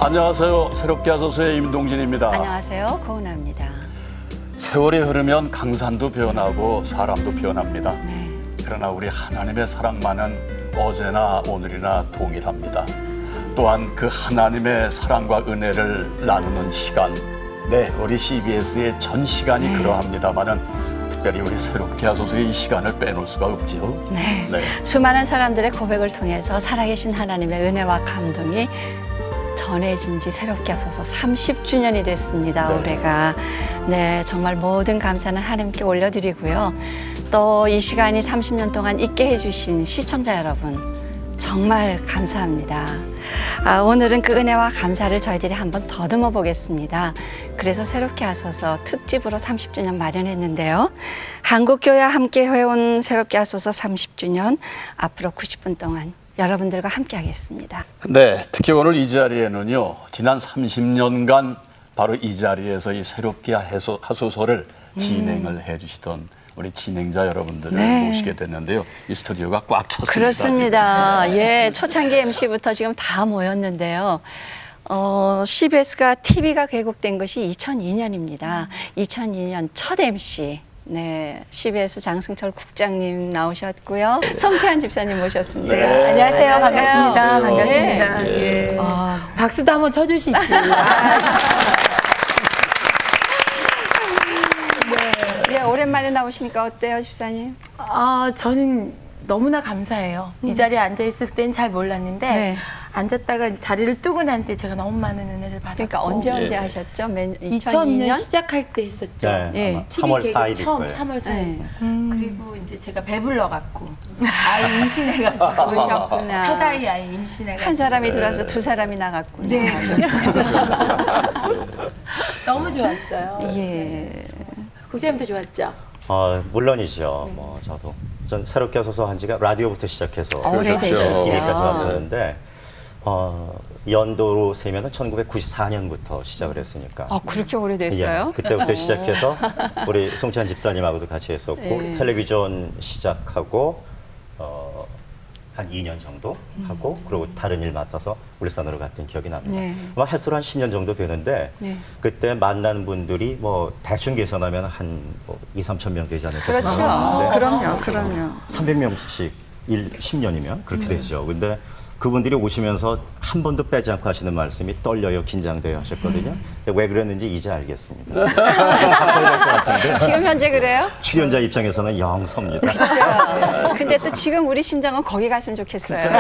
안녕하세요. 새롭게 하소서의 임동진입니다. 안녕하세요. 고은아입니다. 세월이 흐르면 강산도 변하고 사람도 변합니다. 네. 그러나 우리 하나님의 사랑만은 어제나 오늘이나 동일합니다. 또한 그 하나님의 사랑과 은혜를 나누는 시간, 네, 우리 CBS의 전 시간이 그러합니다만은 특별히 우리 새롭게 하소서의 이 시간을 빼놓을 수가 없지요. 네. 네. 수많은 사람들의 고백을 통해서 살아계신 하나님의 은혜와 감동이 전해진 지 새롭게 하소서 30주년이 됐습니다. 네. 올해가. 네, 정말 모든 감사는 하나님께 올려드리고요. 또 이 시간이 30년 동안 있게 해주신 시청자 여러분, 정말 감사합니다. 오늘은 그 은혜와 감사를 저희들이 한번 더듬어 보겠습니다. 그래서 새롭게 하소서 특집으로 30주년 마련했는데요. 한국교회와 함께 해온 새롭게 하소서 30주년, 앞으로 90분 동안 여러분들과 함께 하겠습니다. 네, 특히 오늘 이 자리에는요, 지난 30년간 바로 이 자리에서 이 새롭게 하소서를 진행을 해주시던 우리 진행자 여러분들을 네. 모시게 됐는데요. 이 스튜디오가 꽉 찼습니다. 그렇습니다. 예, 초창기 MC부터 지금 다 모였는데요. CBS가 TV가 개국된 것이 2002년입니다. 2002년 첫 MC. 네, CBS 장승철 국장님 나오셨고요. 송채한 집사님 모셨습니다. 네. 안녕하세요. 반갑습니다. 안녕하세요. 반갑습니다. 네. 예. 박수도 한번 쳐주시지. 예, 오랜만에 나오시니까 어때요, 집사님? 저는 너무나 감사해요. 이 자리에 앉아있을 땐 잘 몰랐는데 네. 앉았다가 이제 자리를 뜨고 난 때 제가 너무 많은 은혜를 받았고 그러니까 언제 예. 하셨죠? 2002년? 2002년 시작할 때 했었죠. 네, 예. 아마 TV 3월 개국 4일일 처음 거예요. 3월 4일. 네. 그리고 이제 제가 배불러갖고 아이 임신해가지고 그러셨구나. 첫 아이 임신해가지고 한 사람이 들어와서 두 사람이 나갔구나. 네. 너무 좋았어요. 예. 국장님도 좋았죠? 물론이죠. 저도 전 새롭게 하소서 한 지가 라디오부터 시작해서 오래되시죠. 여기까지 왔었는데 연도로 세면은 1994년부터 시작을 했으니까. 그렇게 오래됐어요? 예, 그때부터 시작해서 우리 송찬 집사님하고도 같이 했었고 예. 텔레비전 시작하고 한 2년 정도 하고 그리고 다른 일 맡아서 울산으로 갔던 기억이 납니다. 네. 아마 횟수로 한 10년 정도 되는데 네. 그때 만난 분들이 대충 계산하면 한 2, 3천 명 되지 않을까 그렇죠. 생각하는데 그럼요. 300명씩 10년이면 그렇게 되죠. 근데 그분들이 오시면서 한 번도 빼지 않고 하시는 말씀이 떨려요, 긴장돼요 하셨거든요. 근데 왜 그랬는지 이제 알겠습니다. 바꿔야 될것 같은데 지금 현재 그래요? 출연자 입장에서는 영 섭니다. 그렇죠. 근데 또 지금 우리 심정은 거기 갔으면 좋겠어요.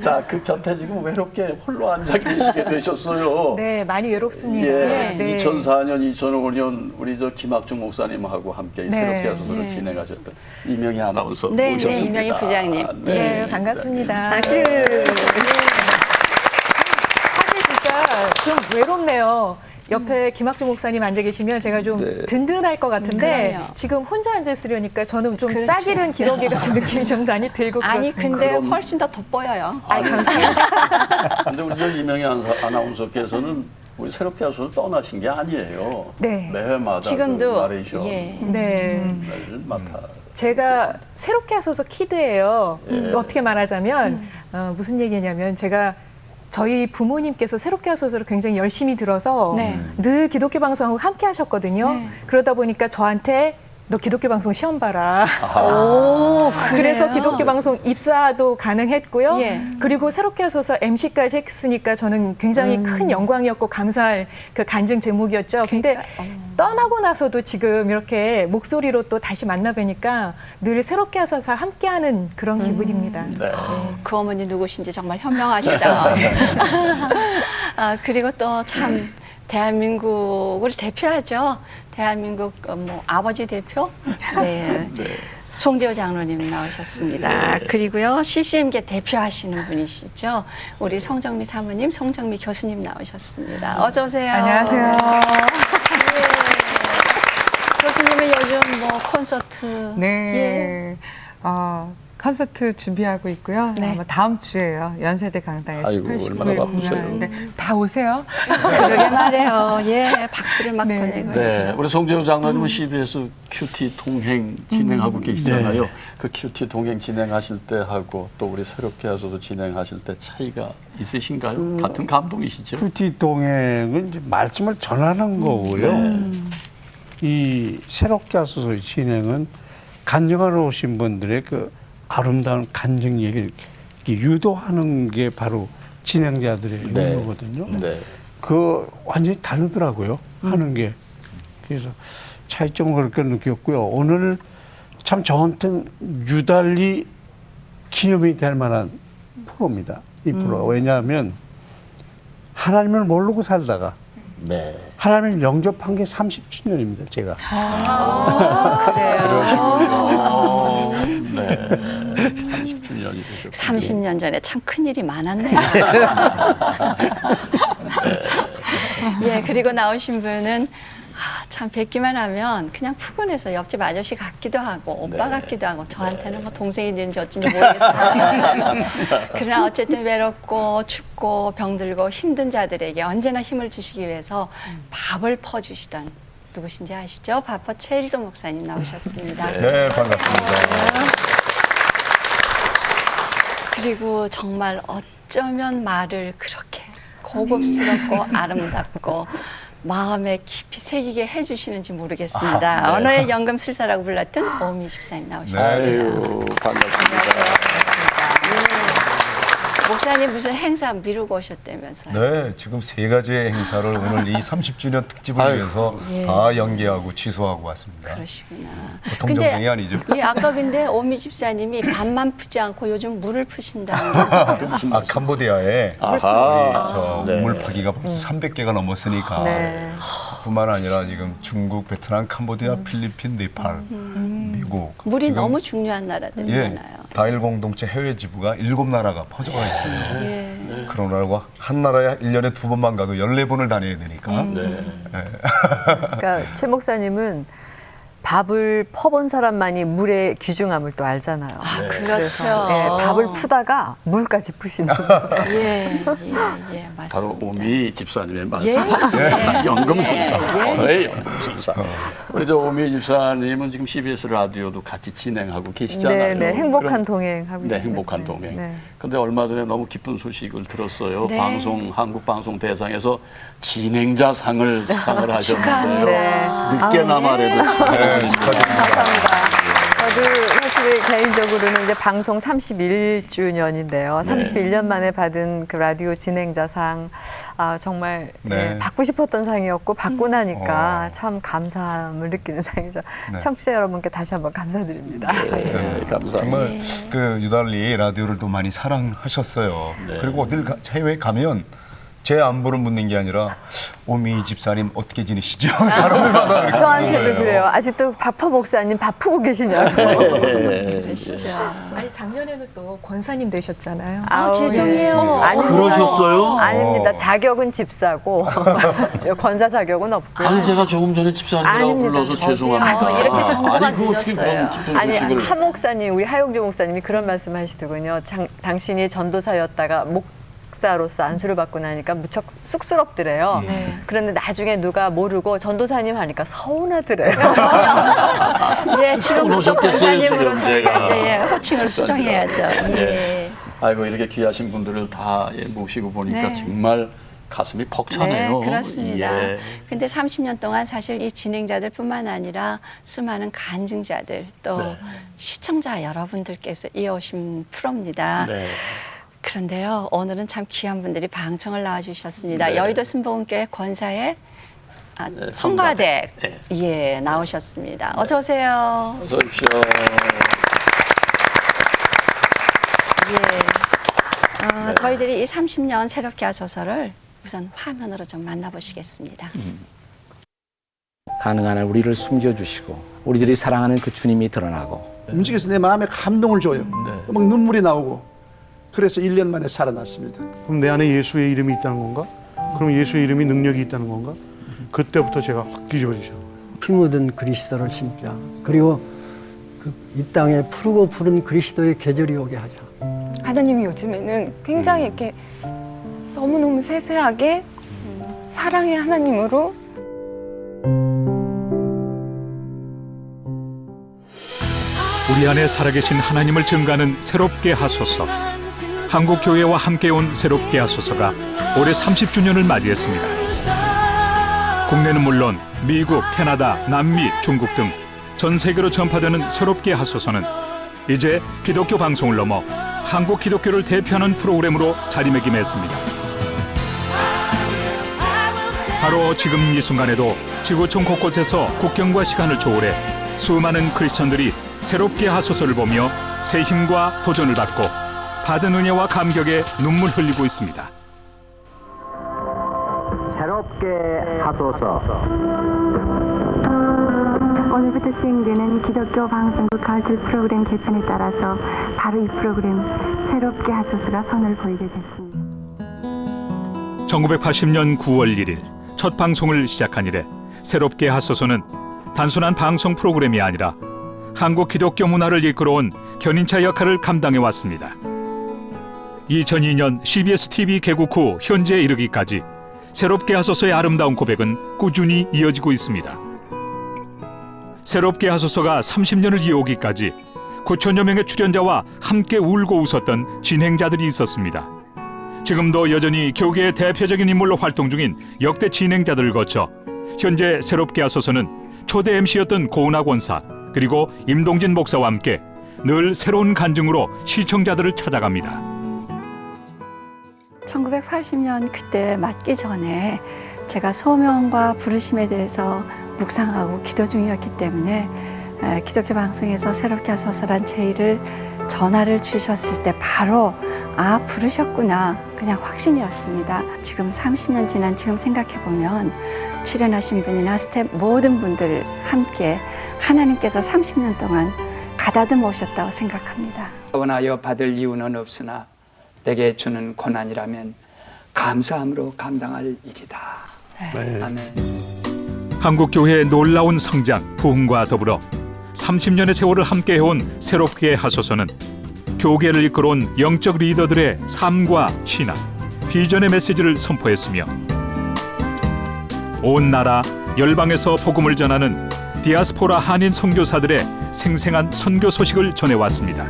자, 그 곁에 지금 외롭게 홀로 앉아 계시게 되셨어요. 네, 많이 외롭습니다. 예, 네. 2004년, 2005년 우리 김학중 목사님하고 함께 네. 새롭게 하소서를 진행하셨던 이명희 아나운서 네, 네, 모셨습니다. 이명희 부장님. 네, 반갑습니다. 박수. 사실 진짜 좀 외롭네요. 옆에 김학주 목사님 앉아 계시면 제가 좀 든든할 것 같은데 그럼요. 지금 혼자 앉아 있으려니까 저는 좀 그렇죠. 짜기른 기러기 같은 느낌이 좀 많이 들고 아니, 그렇습니다. 근데 훨씬 더 돋보여요. 감사합니다. 근데 우리 이명희 아나운서께서는 우리 새롭게 하소서 떠나신 게 아니에요. 네. 매회마다 지금도, 그 나레이션 예. 네. 맡아. 제가 새롭게 하소서 키드예요. 어떻게 말하자면 무슨 얘기냐면 제가 저희 부모님께서 새롭게 하소서를 굉장히 열심히 들어서 네. 늘 기독교 방송하고 함께 하셨거든요. 네. 그러다 보니까 저한테 너 기독교 방송 시험 봐라. 오, 그래서 기독교 방송 입사도 가능했고요. 예. 그리고 새롭게 하소서 MC까지 했으니까 저는 굉장히 큰 영광이었고 감사할 그 간증 제목이었죠. 근데 떠나고 나서도 지금 이렇게 목소리로 또 다시 만나 뵈니까 늘 새롭게 하소서 함께하는 그런 기분입니다. 네. 그 어머니 누구신지 정말 현명하시다. 그리고 또 참 대한민국을 대표하죠. 대한민국 아버지 대표. 네. 송재호 장로님 나오셨습니다. 그리고요, CCM계 대표하시는 분이시죠. 우리 송정미 사모님, 송정미 교수님 나오셨습니다. 어서 오세요. 안녕하세요. 네. 교수님은 요즘 콘서트. 네. 예. 콘서트 준비하고 있고요. 네. 아마 다음 주에요. 연세대 강당에서 아이고, 89일 얼마나 바쁘세요. 공연하는데 다 오세요. 그러게 말해요. 예, 박수를 막 네. 보내고 네, 있죠. 우리 송재호 장로님은 CBS 큐티 동행 진행하고 계시잖아요. 네. 그 큐티 동행 진행하실 때 하고 또 우리 새롭게 하셔서 진행하실 때 차이가 있으신가요? 같은 감동이시죠? 큐티 동행은 이제 말씀을 전하는 거고요. 이 새롭게 하소서 진행은 간증하러 오신 분들의 그 아름다운 간증 얘기를 이렇게 유도하는 게 바로 진행자들의 네. 의무거든요. 네. 그 완전히 다르더라고요. 하는 게. 그래서 차이점을 그렇게 느꼈고요. 오늘 참 저한테는 유달리 기념이 될 만한 프로입니다. 이 프로가. 왜냐하면 하나님을 모르고 살다가 네. 하나님을 영접한 게 30주년입니다. 제가. 그러시군요. 네. 30주년이 되셨군요. 30년 전에 참 큰일이 많았네요. 예, 그리고 나오신 분은 참 뵙기만 하면 그냥 푸근해서 옆집 아저씨 같기도 하고 오빠 같기도 하고 저한테는 뭐 동생이 되는지 어쩐지 모르겠어요. 그러나 어쨌든 외롭고 춥고 병들고 힘든 자들에게 언제나 힘을 주시기 위해서 밥을 퍼주시던 누구신지 아시죠? 바퍼 최일도 목사님 나오셨습니다. 네, 반갑습니다. 그리고 정말 어쩌면 말을 그렇게 고급스럽고 아름답고 마음에 깊이 새기게 해주시는지 모르겠습니다. 언어의 연금술사라고 불렀던 오미 집사님 나오셨습니다. 아유, 반갑습니다. 목사님 무슨 행사 미루고 오셨다면서요? 네, 지금 세 가지의 행사를 오늘 이 30주년 특집을 위해서 예. 다 연기하고 취소하고 왔습니다. 그러시구나. 보통 정상이 아니죠. 예, 아까 근데 오미 집사님이 밥만 푸지 않고 요즘 물을 푸신다는 게 뭐예요? 캄보디아에 아하. 우리 물 파기가 벌써 300개가 넘었으니까 네. 뿐만 아니라 지금 중국, 베트남, 캄보디아, 필리핀, 네팔, 미국 물이 지금 너무 중요한 나라들이잖아요. 다일 공동체 해외 지부가 7나라가 퍼져가 있어요. 예. 그런 나라가 한 나라에 1년에 2번만 가도 14번을 다녀야 되니까. 그러니까 최 목사님은 밥을 퍼본 사람만이 물의 귀중함을 또 알잖아요. 그렇죠. 예, 밥을 푸다가 물까지 푸시는. 예, 맞습니다. 바로 오미 집사님의 말씀. 예. 연금술사. 예. 네, 연금술사. 우리 저 오미 집사님은 지금 CBS 라디오도 같이 진행하고 계시잖아요. 네, 네, 행복한 그럼- 동행 하고 네, 있습니다. 행복한 동행. 네. 근데 얼마 전에 너무 기쁜 소식을 들었어요. 네. 한국 방송 대상에서 진행자상을 상을 하셨는데요. 축하합니다. 늦게나마라도 네, 축하드립니다. 저도 사실 개인적으로는 이제 방송 31주년인데요. 31년 만에 받은 그 라디오 진행자상, 정말 네. 예, 받고 싶었던 상이었고 받고 나니까 어. 참 감사함을 느끼는 상이죠. 네. 청취자 여러분께 다시 한번 감사드립니다. 네, 감사합니다. 정말 그 유달리 라디오를 또 많이 사랑하셨어요. 그리고 어딜 해외 가면 제 안부를 묻는 게 아니라 오미 집사님 어떻게 지내시죠? 사람들마다 이렇게 저한테도 물어봐요. 그래요. 아직도 바퍼 목사님 바쁘고 계시냐고. 그러시죠. 아니 작년에는 또 권사님 되셨잖아요. 아, 죄송해요. 아닙니다. 그러셨어요? 아닙니다. 자격은 집사고 권사 자격은 없고요. 아니 제가 조금 전에 집사님이라고 아닙니다. 불러서 저도요. 죄송합니다. 이렇게 정보가 아니, 그거 어떻게 늦었어요. 그럼 기쁜 아니 소식을. 한 목사님 우리 하용주 목사님이 그런 말씀하시더군요. 당신이 전도사였다가 목사로서 안수를 받고 나니까 무척 쑥스럽더래요. 네. 그런데 나중에 누가 모르고 전도사님 하니까 서운하더래요. 예, 지금부터 오셨겠어요, 권사님으로 지금 저희가 제가. 이제 호칭을 수정해야죠. 예. 아이고 이렇게 귀하신 분들을 다 모시고 보니까 네. 정말 가슴이 벅차네요. 네, 그렇습니다. 예. 근데 30년 동안 사실 이 진행자들뿐만 아니라 수많은 간증자들 또 네. 시청자 여러분들께서 이어오신 프로입니다. 네. 그런데요, 오늘은 참 귀한 분들이 방청을 나와주셨습니다. 네. 여의도 순복음교회 권사의 네, 성가대 네. 예 나오셨습니다. 어서 오세요. 어서 오십시오. 예. 저희들이 이 30년 새롭게 하소서를 우선 화면으로 좀 만나보시겠습니다. 가능한 한 우리를 숨겨주시고 우리들이 사랑하는 그 주님이 드러나고 움직여서 내 마음에 감동을 줘요. 막 눈물이 나오고 그래서 1년 만에 살아났습니다. 그럼 내 안에 예수의 이름이 있다는 건가? 그럼 예수의 이름이 능력이 있다는 건가? 그때부터 제가 확 뒤집어지죠. 피 묻은 그리스도를 심자. 그리고 이 땅에 푸르고 푸른 그리스도의 계절이 오게 하자. 하나님이 요즘에는 굉장히 이렇게 너무너무 세세하게 사랑의 하나님으로 우리 안에 살아계신 하나님을 증거하는 새롭게 하소서. 한국교회와 함께 온 새롭게 하소서가 올해 30주년을 맞이했습니다. 국내는 물론 미국, 캐나다, 남미, 중국 등 전 세계로 전파되는 새롭게 하소서는 이제 기독교 방송을 넘어 한국 기독교를 대표하는 프로그램으로 자리매김했습니다. 바로 지금 이 순간에도 지구촌 곳곳에서 국경과 시간을 초월해 수많은 크리스천들이 새롭게 하소서를 보며 새 힘과 도전을 받고 받은 은혜와 감격에 눈물 흘리고 있습니다. 새롭게 하소서. 오늘부터 시행되는 기독교 방송국 가을 프로그램 개편에 따라서 바로 이 프로그램 새롭게 하소서가 선을 보이게 됐습니다. 1980년 9월 1일 첫 방송을 시작한 이래 새롭게 하소서는 단순한 방송 프로그램이 아니라 한국 기독교 문화를 이끌어온 견인차 역할을 감당해 왔습니다. 2002년 CBS TV 개국 후 현재에 이르기까지 새롭게 하소서의 아름다운 고백은 꾸준히 이어지고 있습니다. 새롭게 하소서가 30년을 이어오기까지 9천여 명의 출연자와 함께 울고 웃었던 진행자들이 있었습니다. 지금도 여전히 교계의 대표적인 인물로 활동 중인 역대 진행자들을 거쳐 현재 새롭게 하소서는 초대 MC였던 고은하 권사 그리고 임동진 목사와 함께 늘 새로운 간증으로 시청자들을 찾아갑니다. 1980년 그때 맞기 전에 제가 소명과 부르심에 대해서 묵상하고 기도 중이었기 때문에 기독교 방송에서 새롭게 하소서란 제의를 전화를 주셨을 때 바로 부르셨구나 그냥 확신이었습니다. 지금 30년 지난 지금 생각해보면 출연하신 분이나 스태프 모든 분들 함께 하나님께서 30년 동안 가다듬어 오셨다고 생각합니다. 원하여 받을 이유는 없으나 내게 주는 고난이라면 감사함으로 감당할 일이다. 네. 아멘. 한국교회의 놀라운 성장, 부흥과 더불어 30년의 세월을 함께 해온 새롭게 하소서는 교계를 이끌어온 영적 리더들의 삶과 신앙, 비전의 메시지를 선포했으며 온 나라 열방에서 복음을 전하는 디아스포라 한인 선교사들의 생생한 선교 소식을 전해왔습니다.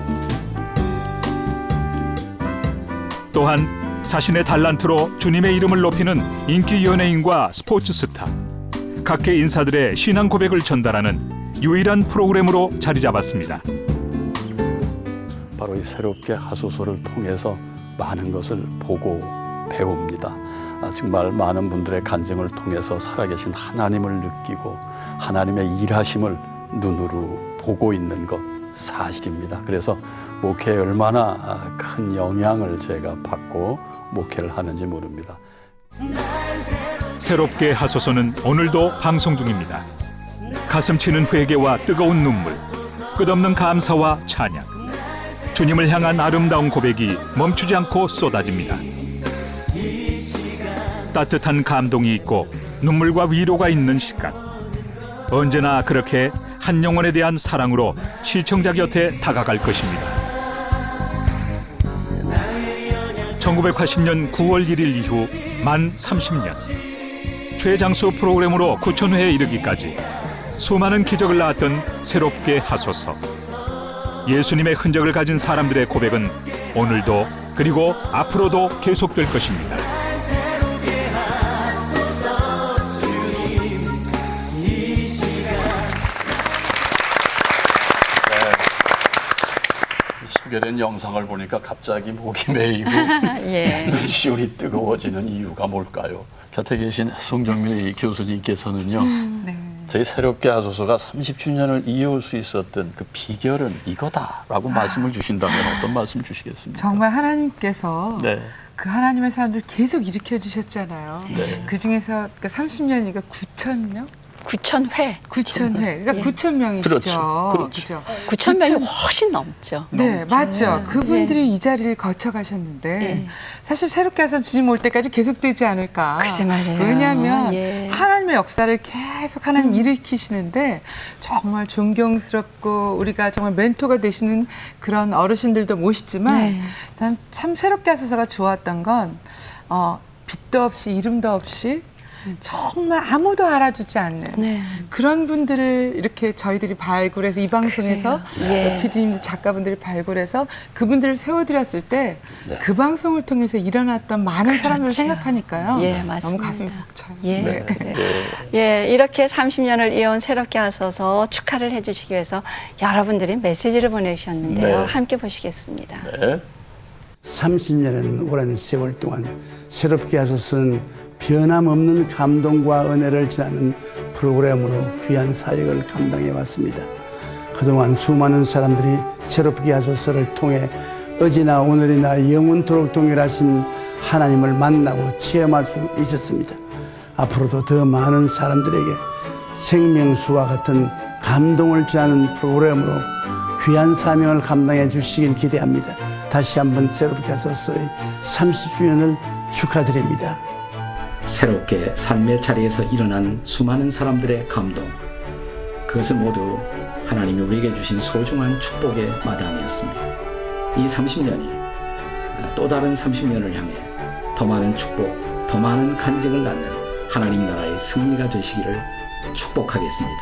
또한 자신의 달란트로 주님의 이름을 높이는 인기 연예인과 스포츠 스타, 각계 인사들의 신앙 고백을 전달하는 유일한 프로그램으로 자리 잡았습니다. 바로 이 새롭게 하소서를 통해서 많은 것을 보고 배웁니다. 정말 많은 분들의 간증을 통해서 살아계신 하나님을 느끼고 하나님의 일하심을 눈으로 보고 있는 것 사실입니다. 그래서 목회에 얼마나 큰 영향을 제가 받고 목회를 하는지 모릅니다. 새롭게 하소서는 오늘도 방송 중입니다. 가슴 치는 회개와 뜨거운 눈물, 끝없는 감사와 찬양, 주님을 향한 아름다운 고백이 멈추지 않고 쏟아집니다. 따뜻한 감동이 있고 눈물과 위로가 있는 시간, 언제나 그렇게 한 영혼에 대한 사랑으로 시청자 곁에 다가갈 것입니다. 1980년 9월 1일 이후 만 30년, 최장수 프로그램으로 9,000회에 이르기까지 수많은 기적을 낳았던 새롭게 하소서. 예수님의 흔적을 가진 사람들의 고백은 오늘도 그리고 앞으로도 계속될 것입니다. 소개된 영상을 보니까 갑자기 목이 메이고 예. 눈시울이 뜨거워지는 이유가 뭘까요? 곁에 계신 송정미 교수님께서는요. 저희 새롭게 하소서가 30주년을 이어올 수 있었던 그 비결은 이거다라고 말씀을 주신다면 어떤 말씀 주시겠습니까? 정말 하나님께서 네. 그 하나님의 사람들 계속 일으켜 주셨잖아요. 네. 그 중에서 30년이니까 9,000명? 9,000회. 9,000회. 그러니까 예. 9,000명이시죠. 그렇죠. 9,000명이 훨씬 넘죠. 네, 맞죠. 그분들이 이 자리를 거쳐가셨는데 사실 새롭게 와서 주님 올 때까지 계속되지 않을까. 글쎄 말이에요. 왜냐하면 예. 하나님의 역사를 계속 하나님 일으키시는데 정말 존경스럽고 우리가 정말 멘토가 되시는 그런 어르신들도 모시지만 네. 난 참 새롭게 하소서가 좋았던 건 빛도 없이 이름도 없이 정말 아무도 알아주지 않는 네. 그런 분들을 이렇게 저희들이 발굴해서 이 방송에서 예. PD님, 작가분들이 발굴해서 그분들을 세워드렸을 때 그 방송을 통해서 일어났던 많은 사람들을 생각하니까요. 예, 너무 맞습니다. 가슴이 벅차요. 예. 네. 예, 이렇게 30년을 이어온 새롭게 하소서 축하를 해주시기 위해서 여러분들이 메시지를 보내주셨는데요. 네. 함께 보시겠습니다. 30년은 오랜 세월 동안 새롭게 하소서는 변함없는 감동과 은혜를 전하는 프로그램으로 귀한 사역을 감당해 왔습니다. 그동안 수많은 사람들이 새롭게 하소서를 통해 어제나 오늘이나 영원토록 동일하신 하나님을 만나고 체험할 수 있었습니다. 앞으로도 더 많은 사람들에게 생명수와 같은 감동을 전하는 프로그램으로 귀한 사명을 감당해 주시길 기대합니다. 다시 한번 새롭게 하소서의 30주년을 축하드립니다. 새롭게 삶의 자리에서 일어난 수많은 사람들의 감동, 그것은 모두 하나님이 우리에게 주신 소중한 축복의 마당이었습니다. 이 30년이 또 다른 30년을 향해 더 많은 축복, 더 많은 간증을 낳는 하나님 나라의 승리가 되시기를 축복하겠습니다.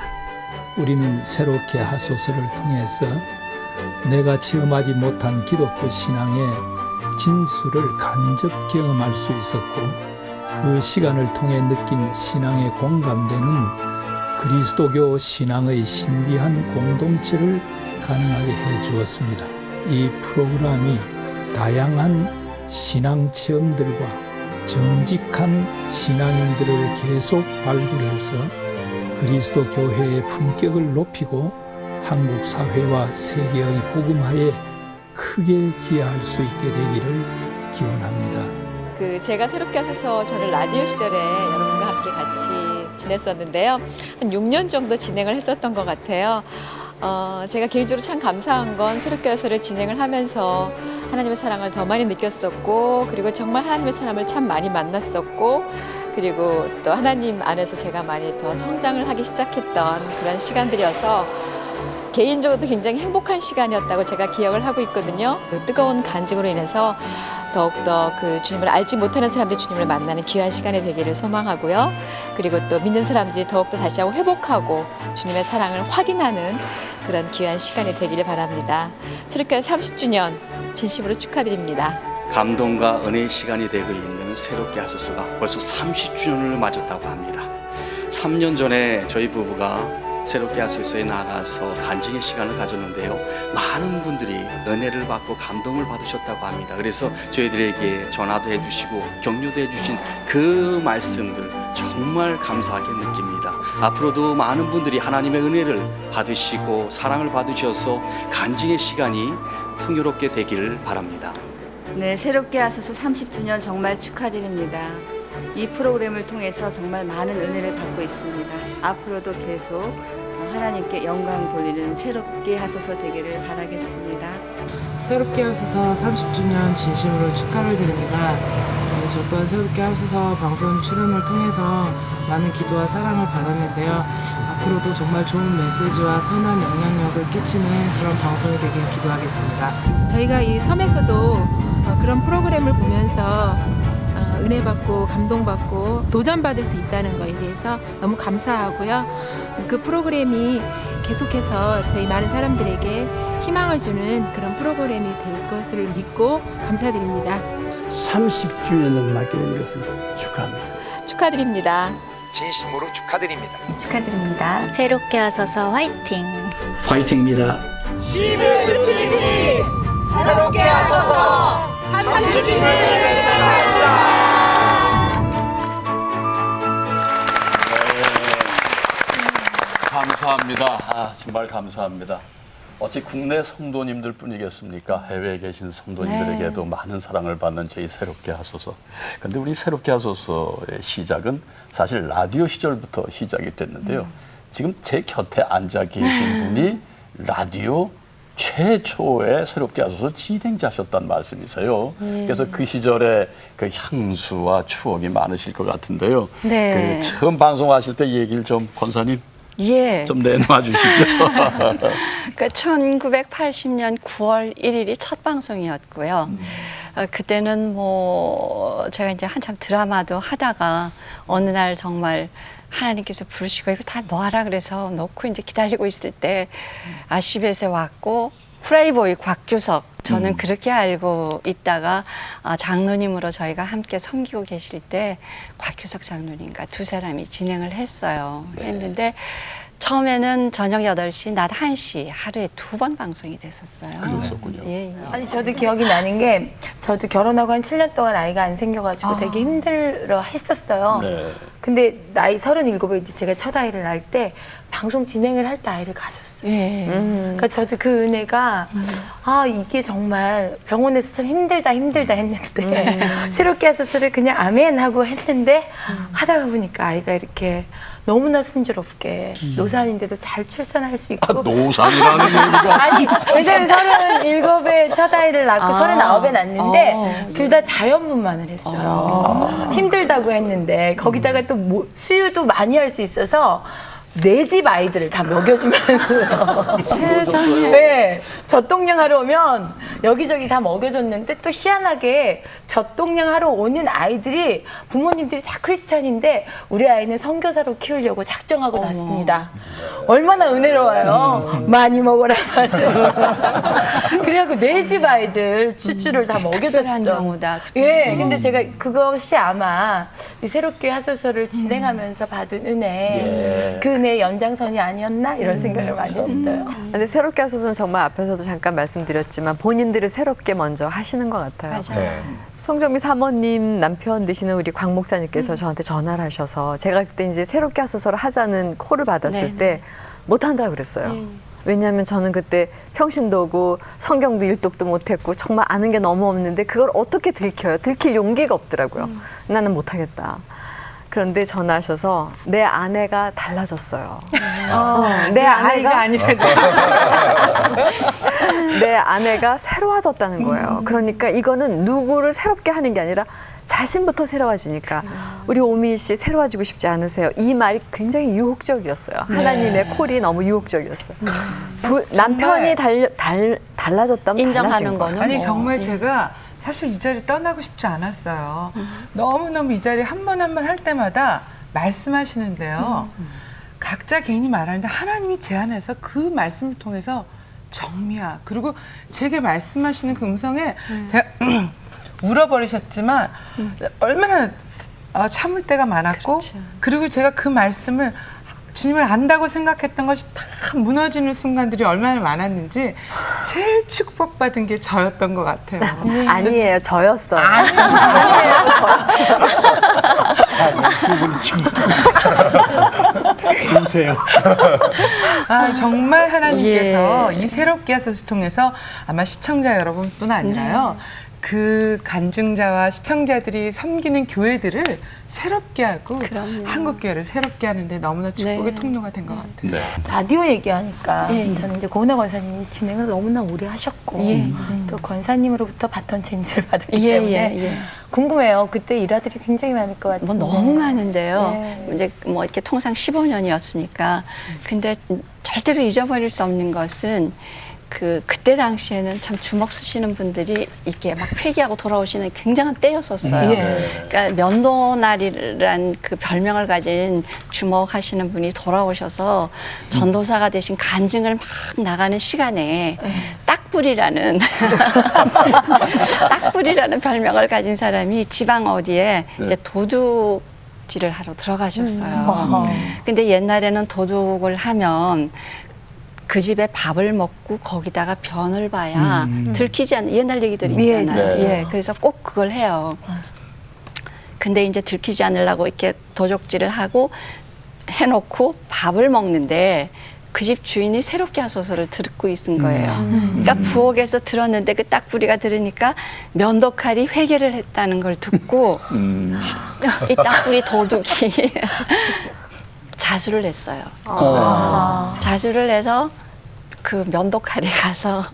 우리는 새롭게 하소서를 통해서 내가 체험하지 못한 기독교 신앙의 진수를 간접 경험할 수 있었고, 그 시간을 통해 느낀 신앙에 공감되는 그리스도교 신앙의 신비한 공동체를 가능하게 해 주었습니다. 이 프로그램이 다양한 신앙 체험들과 정직한 신앙인들을 계속 발굴해서 그리스도 교회의 품격을 높이고 한국 사회와 세계의 복음화에 크게 기여할 수 있게 되기를 기원합니다. 제가 새롭게 하소서 저는 라디오 시절에 여러분과 함께 같이 지냈었는데요. 한 6년 정도 진행을 했었던 것 같아요. 제가 개인적으로 참 감사한 건 새롭게 하소서를 진행을 하면서 하나님의 사랑을 더 많이 느꼈었고, 그리고 정말 하나님의 사람을 참 많이 만났었고, 그리고 또 하나님 안에서 제가 많이 더 성장을 하기 시작했던 그런 시간들이어서 개인적으로도 굉장히 행복한 시간이었다고 제가 기억을 하고 있거든요. 그 뜨거운 간증으로 인해서 더욱더 그 주님을 알지 못하는 사람들이 주님을 만나는 귀한 시간이 되기를 소망하고요. 그리고 또 믿는 사람들이 더욱더 다시 한번 회복하고 주님의 사랑을 확인하는 그런 귀한 시간이 되기를 바랍니다. 새롭게 30주년 진심으로 축하드립니다. 감동과 은혜의 시간이 되고 있는 새롭게 하소서가 벌써 30주년을 맞았다고 합니다. 3년 전에 저희 부부가 새롭게 하소서에 나가서 간증의 시간을 가졌는데요. 많은 분들이 은혜를 받고 감동을 받으셨다고 합니다. 그래서 저희들에게 전화도 해주시고 격려도 해주신 그 말씀들 정말 감사하게 느낍니다. 앞으로도 많은 분들이 하나님의 은혜를 받으시고 사랑을 받으셔서 간증의 시간이 풍요롭게 되기를 바랍니다. 네, 새롭게 하소서 30주년 정말 축하드립니다. 이 프로그램을 통해서 정말 많은 은혜를 받고 있습니다. 앞으로도 계속 하나님께 영광 돌리는 새롭게 하소서 되기를 바라겠습니다. 새롭게 하소서 30주년 진심으로 축하를 드립니다. 저 또한 새롭게 하소서 방송 출연을 통해서 많은 기도와 사랑을 받았는데요. 앞으로도 정말 좋은 메시지와 선한 영향력을 끼치는 그런 방송이 되길 기도하겠습니다. 저희가 이 섬에서도 그런 프로그램을 보면서 은혜 받고 감동받고 도전받을 수 있다는 것에 대해서 너무 감사하고요. 그 프로그램이 계속해서 저희 많은 사람들에게 희망을 주는 그런 프로그램이 될 것을 믿고 감사드립니다. 30주년을 맞게 된 것을 축하합니다. 축하드립니다. 진심으로 축하드립니다. 축하드립니다. 새롭게 하소서 화이팅! 화이팅입니다. CBS TV 새롭게 하소서 30주년을 축하합니다. 감사합니다. 정말 감사합니다. 어찌 국내 성도님들 뿐이겠습니까? 해외에 계신 성도님들에게도 많은 사랑을 받는 저희 새롭게 하소서. 근데 우리 새롭게 하소서의 시작은 사실 라디오 시절부터 시작이 됐는데요. 지금 제 곁에 앉아 계신 분이 라디오 최초의 새롭게 하소서 진행자셨단 말씀이세요. 그래서 그 시절에 그 향수와 추억이 많으실 것 같은데요. 네. 그 처음 방송하실 때 얘기를 좀 권사님 예. 좀 내놔 주시죠. 그 1980년 9월 1일이 첫 방송이었고요. 그때는 뭐 제가 이제 한참 드라마도 하다가 어느 날 정말 하나님께서 부르시고 이거 다 넣어라 그래서 넣고 이제 기다리고 있을 때 CBS에 왔고 프레이보이 곽규석 저는 그렇게 알고 있다가 장로님으로 저희가 함께 섬기고 계실 때 곽규석 장로님과 두 사람이 진행을 했어요. 했는데 처음에는 저녁 8시, 낮 1시 하루에 2번 방송이 됐었어요. 그랬었군요. 예. 아니 저도 기억이 나는 게 저도 결혼하고 한 7년 동안 아이가 안 생겨가지고 되게 힘들어 했었어요. 네. 근데 나이 37에 이제 제가 첫 아이를 낳을 때 방송 진행을 할 때 아이를 가졌어요. 그러니까 저도 그 은혜가 이게 정말 병원에서 참 힘들다 했는데 새롭게 하소서를 그냥 아멘 하고 했는데 하다가 보니까 아이가 이렇게 너무나 순조롭게 노산인데도 잘 출산할 수 있고 노산이라는 얘기가 아니 왜냐면 37에 첫 아이를 낳고 39에 낳는데 둘 다 자연분만을 했어요. 힘들다고 했는데 거기다가 또 수유도 많이 할 수 있어서 내 집 아이들을 다 먹여주면서 세상에. 네, 젖동량 하러 오면 여기저기 다 먹여줬는데 또 희한하게 젖동량 하러 오는 아이들이 부모님들이 다 크리스찬인데 우리 아이는 선교사로 키우려고 작정하고 낳습니다. 얼마나 은혜로워요. 많이 먹어라. 그래갖고 내 집 아이들 추추를 다 먹여줬던 경우다. 예, 근데 제가 그것이 아마 이 새롭게 하소서를 진행하면서 받은 은혜, 그 은혜의 연장선이 아니었나 이런 생각을 많이 했어요. 근데 새롭게 하소서는 정말 앞에서도 잠깐 말씀드렸지만 본인들을 새롭게 먼저 하시는 것 같아요. 맞아요. 송정미 사모님 남편 되시는 우리 곽 목사님께서 저한테 전화를 하셔서 제가 그때 이제 새롭게 하소서를 하자는 콜을 받았을 때 못한다 그랬어요. 왜냐하면 저는 그때 평신도고 성경도 일독도 못했고 정말 아는 게 너무 없는데 그걸 어떻게 들켜요? 들킬 용기가 없더라고요. 나는 못하겠다. 그런데 전화하셔서 내 아내가 달라졌어요. 내 아내가 아니라 내 아내가 새로워졌다는 거예요. 그러니까 이거는 누구를 새롭게 하는 게 아니라 자신부터 새로워지니까 우리 오미 씨 새로워지고 싶지 않으세요? 이 말이 굉장히 유혹적이었어요. 하나님의 콜이 너무 유혹적이었어요. 남편이 달라졌다면 인정하는 거는 아니 뭐. 정말 제가 사실 이 자리 떠나고 싶지 않았어요. 너무너무 이 자리 한 번 한 번 할 때마다 말씀하시는데요. 각자 개인이 말하는데 하나님이 제안해서 그 말씀을 통해서 정미야. 그리고 제게 말씀하시는 그 음성에 제가 울어버리셨지만 얼마나 참을 때가 많았고 그리고 제가 그 말씀을 주님을 안다고 생각했던 것이 다 무너지는 순간들이 얼마나 많았는지 제일 축복받은 게 저였던 것 같아요. 아니에요, 저였어요. 아니에요, 두분 지금부터 보세요. 정말 하나님께서 이 새롭게 하소서를 통해서 아마 시청자 여러분뿐 아니라요. 그 간증자와 시청자들이 섬기는 교회들을 새롭게 하고 한국교회를 새롭게 하는데 너무나 축복의 통로가 된 것 같아요. 라디오 얘기하니까 저는 이제 고은하 권사님이 진행을 너무나 오래 하셨고 또 권사님으로부터 바톤 체인지를 받았기 때문에 궁금해요. 그때 일화들이 굉장히 많을 것 같은데. 뭐 너무 많은데요. 이제 뭐 이렇게 통상 15년이었으니까 근데 절대로 잊어버릴 수 없는 것은 그때 당시에는 참 주먹 쓰시는 분들이 이렇게 막 회개하고 돌아오시는 굉장한 때였었어요. 그러니까 면도날이란 그 별명을 가진 주먹하시는 분이 돌아오셔서 전도사가 되신 간증을 막 나가는 시간에 딱불이라는 딱불이라는 별명을 가진 사람이 지방 어디에 이제 도둑질을 하러 들어가셨어요. 근데 옛날에는 도둑을 하면 그 집에 밥을 먹고 거기다가 변을 봐야 들키지 않는 옛날 얘기들 있잖아요. 그래서 꼭 그걸 해요. 근데 이제 들키지 않으려고 이렇게 도적질을 하고 해놓고 밥을 먹는데 그 집 주인이 새롭게 하소서를 듣고 있은 거예요. 그러니까 부엌에서 들었는데 그 딱부리가 들으니까 면도칼이 회개를 했다는 걸 듣고 이 딱부리 도둑이 자수를 했어요. 자수를 해서 그 면도칼에 가서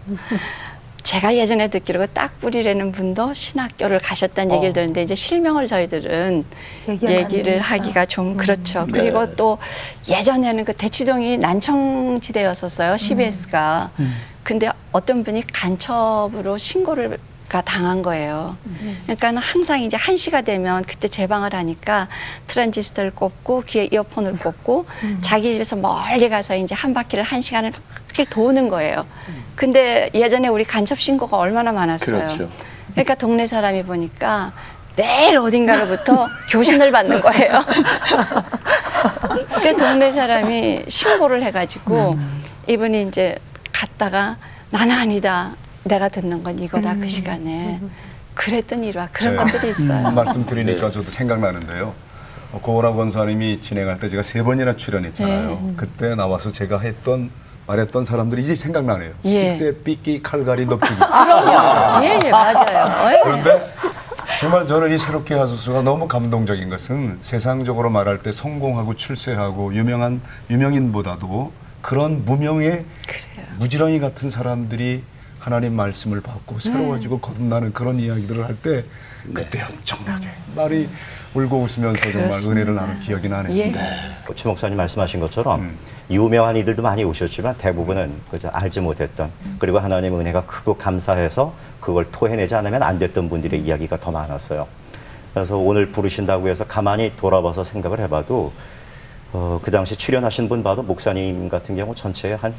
제가 예전에 듣기로 딱부리라는 분도 신학교를 가셨다는 얘기를 들었는데 이제 실명을 저희들은 얘기를 하기가 좀 그렇죠. 그리고 또 예전에는 그 대치동이 난청지대였었어요. CBS가. 근데 어떤 분이 간첩으로 신고를 당한 거예요. 그러니까 항상 이제 1시가 되면 그때 제방을 하니까 트랜지스터를 꽂고 귀에 이어폰을 꽂고 자기 집에서 멀리 가서 이제 한 바퀴를 1시간을 막 도는 거예요. 근데 예전에 우리 간첩 신고가 얼마나 많았어요. 그렇죠. 그러니까 동네 사람이 보니까 매일 어딘가로부터 교신을 받는 거예요. 그 동네 사람이 신고를 해가지고 이분이 이제 갔다가 나는 아니다. 내가 듣는 건 이거다 그 시간에 그랬던 일화 그런 것들이 있어요. 말씀 드리니까 저도 생각나는데요. 고은하 권사님이 진행할 때 제가 3번이나 출연했잖아요. 그때 나와서 제가 말했던 사람들이 이제 생각나네요. 직세, 삐끼, 칼갈이, 넙죽이. 그럼요. 예, 맞아요. 그런데 정말 저는 이 새롭게 하소서가 너무 감동적인 것은 세상적으로 말할 때 성공하고 출세하고 유명인보다도 그런 무명의 무지렁이 같은 사람들이 하나님 말씀을 받고 새로워지고 거듭나는 그런 이야기들을 할 때 그때 엄청나게 말이 울고 웃으면서 정말 은혜를 나눈 기억이 나네요. 최 목사님 말씀하신 것처럼 유명한 이들도 많이 오셨지만 대부분은 그저 알지 못했던 그리고 하나님 은혜가 크고 감사해서 그걸 토해내지 않으면 안 됐던 분들의 이야기가 더 많았어요. 그래서 오늘 부르신다고 해서 가만히 돌아봐서 생각을 해봐도 그 당시 출연하신 분 봐도 목사님 같은 경우 전체에 한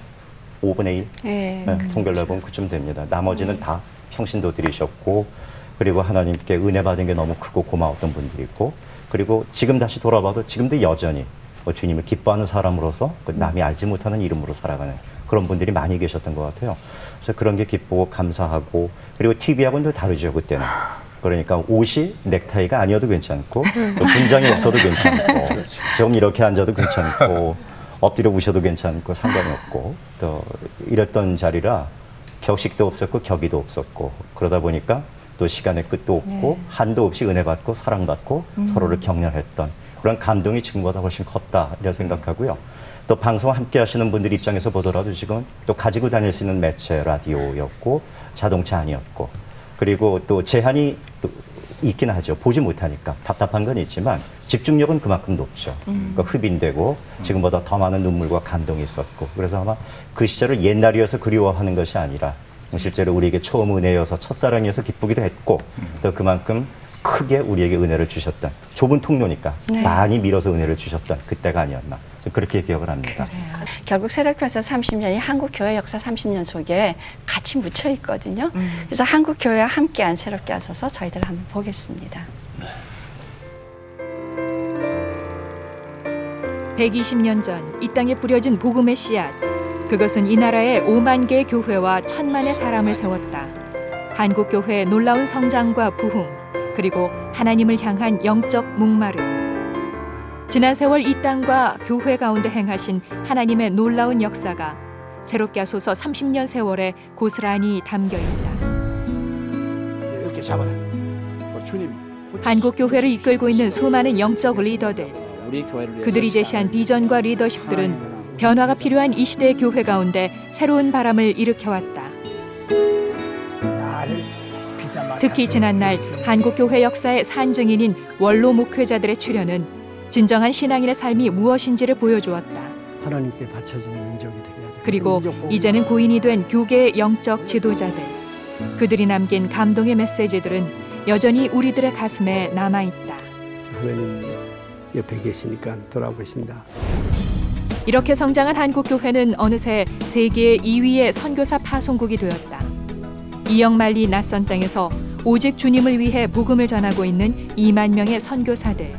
5분의 1 통계를 해보면 그쯤 됩니다. 나머지는 다 평신도들이셨고 그리고 하나님께 은혜 받은 게 너무 크고 고마웠던 분들이 있고 그리고 지금 다시 돌아봐도 지금도 여전히 주님을 기뻐하는 사람으로서 남이 알지 못하는 이름으로 살아가는 그런 분들이 많이 계셨던 것 같아요. 그래서 그런 게 기쁘고 감사하고 그리고 TV하고는 또 다르죠 그때는. 그러니까 옷이 넥타이가 아니어도 괜찮고 분장이 없어도 괜찮고 좀 이렇게 앉아도 괜찮고 엎드려 부셔도 괜찮고 상관이 없고 또 이랬던 자리라 격식도 없었고 격의도 없었고 그러다 보니까 또 시간의 끝도 없고 한도 없이 은혜 받고 사랑받고 서로를 격려했던 그런 감동이 지금보다 훨씬 컸다 이렇게 생각하고요. 또 방송 함께 하시는 분들 입장에서 보더라도 지금 또 가지고 다닐 수 있는 매체 라디오였고 자동차 아니었고 그리고 또 제한이 또 있긴 하죠. 보지 못하니까 답답한 건 있지만 집중력은 그만큼 높죠. 그러니까 흡인되고 지금보다 더 많은 눈물과 감동이 있었고 그래서 아마 그 시절을 옛날이어서 그리워하는 것이 아니라 실제로 우리에게 처음 은혜여서 첫사랑이어서 기쁘기도 했고 또 그만큼 크게 우리에게 은혜를 주셨던 좁은 통로니까 많이 밀어서 은혜를 주셨던 그때가 아니었나 그렇게 기억을 합니다. 그래요. 결국 새롭게서 30년이 한국교회 역사 30년 속에 같이 묻혀 있거든요. 그래서 한국교회와 함께한 새롭게 하소서 저희들 한번 보겠습니다. 120년 전 이 땅에 뿌려진 복음의 씨앗. 그것은 이 나라에 5만 개의 교회와 1,000만의 사람을 세웠다. 한국교회의 놀라운 성장과 부흥, 그리고 하나님을 향한 영적 목마름. 지난 세월 이 땅과 교회 가운데 행하신 하나님의 놀라운 역사가 새롭게 하소서 30년 세월에 고스란히 담겨 있다. 이렇게 잡아라. 주님. 한국교회를 이끌고 있는 수많은 영적 리더들. 그들이 제시한 비전과 리더십들은 변화가 필요한 이 시대의 교회 가운데 새로운 바람을 일으켜왔다. 특히 지난날 한국교회 역사의 산증인인 원로 목회자들의 출연은 진정한 신앙인의 삶이 무엇인지를 보여주었다. 하나님께 바쳐지는 민족이 되게 하죠. 그리고 이제는 고인이 된 교계의 영적 지도자들. 그들이 남긴 감동의 메시지들은 여전히 우리들의 가슴에 남아있다. 하나님 옆에 계시니까 돌아보신다. 이렇게 성장한 한국교회는 어느새 세계 2위의 선교사 파송국이 되었다. 이역만리 낯선 땅에서 오직 주님을 위해 복음을 전하고 있는 2만 명의 선교사들.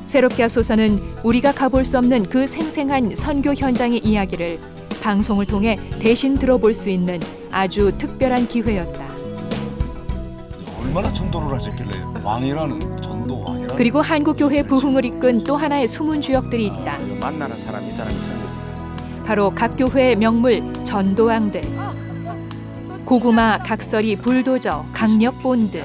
새롭게 하소서는 우리가 가볼 수 없는 그 생생한 선교 현장의 이야기를 방송을 통해 대신 들어볼 수 있는 아주 특별한 기회였다. 얼마나 전도를 하셨길래 왕이라는 전도 왕이라는 그리고 한국교회 부흥을 이끈 또 하나의 숨은 주역들이 있다. 만나는 사람 이 사람이 선교입니다. 바로 각 교회의 명물 전도왕들. 고구마, 각설이, 불도저, 강력본드.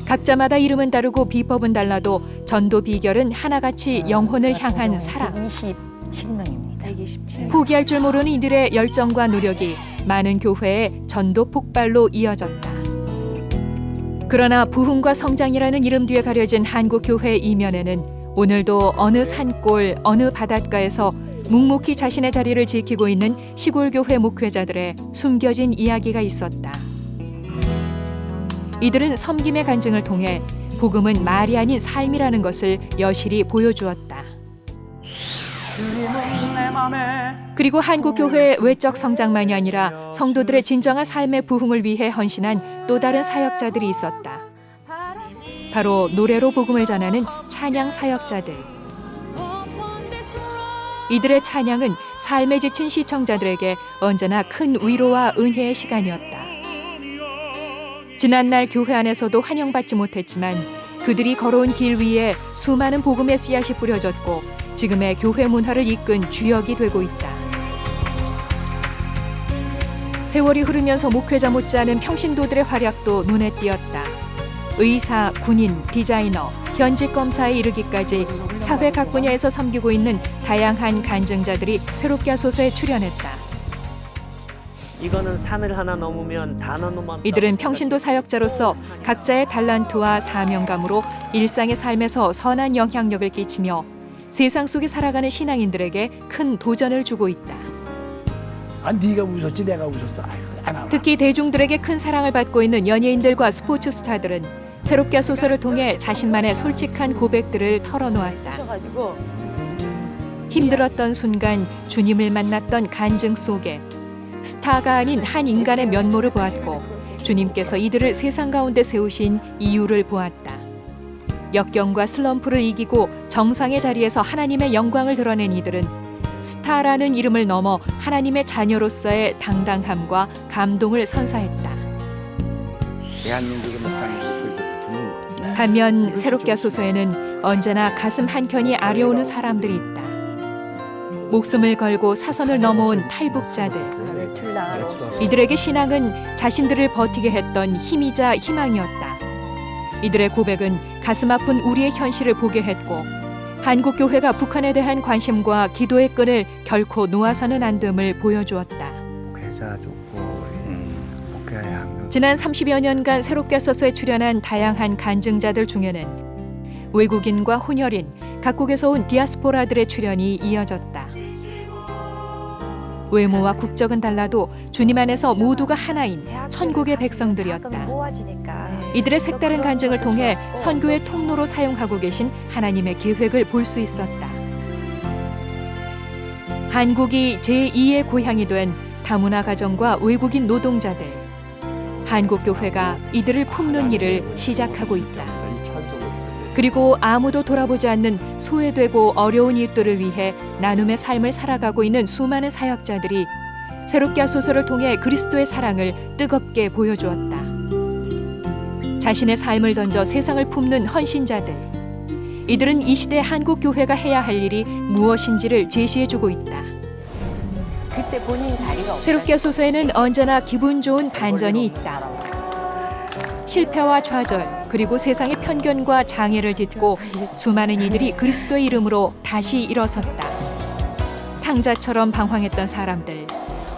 각자마다 이름은 다르고 비법은 달라도 전도 비결은 하나같이 영혼을 향한 사랑. 127명입니다. 포기할 줄 모르는 이들의 열정과 노력이 많은 교회의 전도 폭발로 이어졌다. 그러나 부흥과 성장이라는 이름 뒤에 가려진 한국 교회의 이면에는 오늘도 어느 산골, 어느 바닷가에서 묵묵히 자신의 자리를 지키고 있는 시골 교회 목회자들의 숨겨진 이야기가 있었다. 이들은 섬김의 간증을 통해 복음은 말이 아닌 삶이라는 것을 여실히 보여주었다. 그리고 한국 교회의 외적 성장만이 아니라 성도들의 진정한 삶의 부흥을 위해 헌신한 또 다른 사역자들이 있었다. 바로 노래로 복음을 전하는 찬양 사역자들. 이들의 찬양은 삶에 지친 시청자들에게 언제나 큰 위로와 은혜의 시간이었다. 지난날 교회 안에서도 환영받지 못했지만 그들이 걸어온 길 위에 수많은 복음의 씨앗이 뿌려졌고 지금의 교회 문화를 이끈 주역이 되고 있다. 세월이 흐르면서 목회자 못지않은 평신도들의 활약도 눈에 띄었다. 의사, 군인, 디자이너, 현직 검사에 이르기까지 사회 각 분야에서 섬기고 있는 다양한 간증자들이 새롭게 하소서에 출연했다. 이거는 산을 하나 넘으면 다 넘어간다. 이들은 평신도 사역자로서 각자의 달란트와 사명감으로 일상의 삶에서 선한 영향력을 끼치며 세상 속에 살아가는 신앙인들에게 큰 도전을 주고 있다. 네가 웃었지 내가 웃었어. 특히 대중들에게 큰 사랑을 받고 있는 연예인들과 스포츠 스타들은 새롭게 하소서를 통해 자신만의 솔직한 고백들을 털어놓았다. 힘들었던 순간 주님을 만났던 간증 속에 스타가 아닌 한 인간의 면모를 보았고 주님께서 이들을 세상 가운데 세우신 이유를 보았다. 역경과 슬럼프를 이기고 정상의 자리에서 하나님의 영광을 드러낸 이들은 스타라는 이름을 넘어 하나님의 자녀로서의 당당함과 감동을 선사했다. 반면 새롭게 하소서에는 언제나 가슴 한켠이 아려오는 사람들이 있다. 목숨을 걸고 사선을 넘어온 탈북자들. 이들에게 신앙은 자신들을 버티게 했던 힘이자 희망이었다. 이들의 고백은 가슴 아픈 우리의 현실을 보게 했고 한국 교회가 북한에 대한 관심과 기도의 끈을 결코 놓아서는 안 됨을 보여주었다. 지난 30여 년간 새롭게 하소서에 출연한 다양한 간증자들 중에는 외국인과 혼혈인, 각국에서 온 디아스포라들의 출연이 이어졌다. 외모와 국적은 달라도 주님 안에서 모두가 하나인 천국의 백성들이었다. 이들의 색다른 간증을 통해 선교의 통로로 사용하고 계신 하나님의 계획을 볼 수 있었다. 한국이 제2의 고향이 된 다문화 가정과 외국인 노동자들. 한국 교회가 이들을 품는 일을 시작하고 있다. 그리고 아무도 돌아보지 않는 소외되고 어려운 이웃들을 위해 나눔의 삶을 살아가고 있는 수많은 사역자들이 새롭게 하소서를 통해 그리스도의 사랑을 뜨겁게 보여주었다. 자신의 삶을 던져 세상을 품는 헌신자들. 이들은 이 시대 한국 교회가 해야 할 일이 무엇인지를 제시해주고 있다. 그때 본인 다리가 새롭게 하소서에는 언제나 기분 좋은 반전이 있다. 실패와 좌절, 그리고 세상의 편견과 장애를 딛고 수많은 이들이 그리스도의 이름으로 다시 일어섰다. 탕자처럼 방황했던 사람들,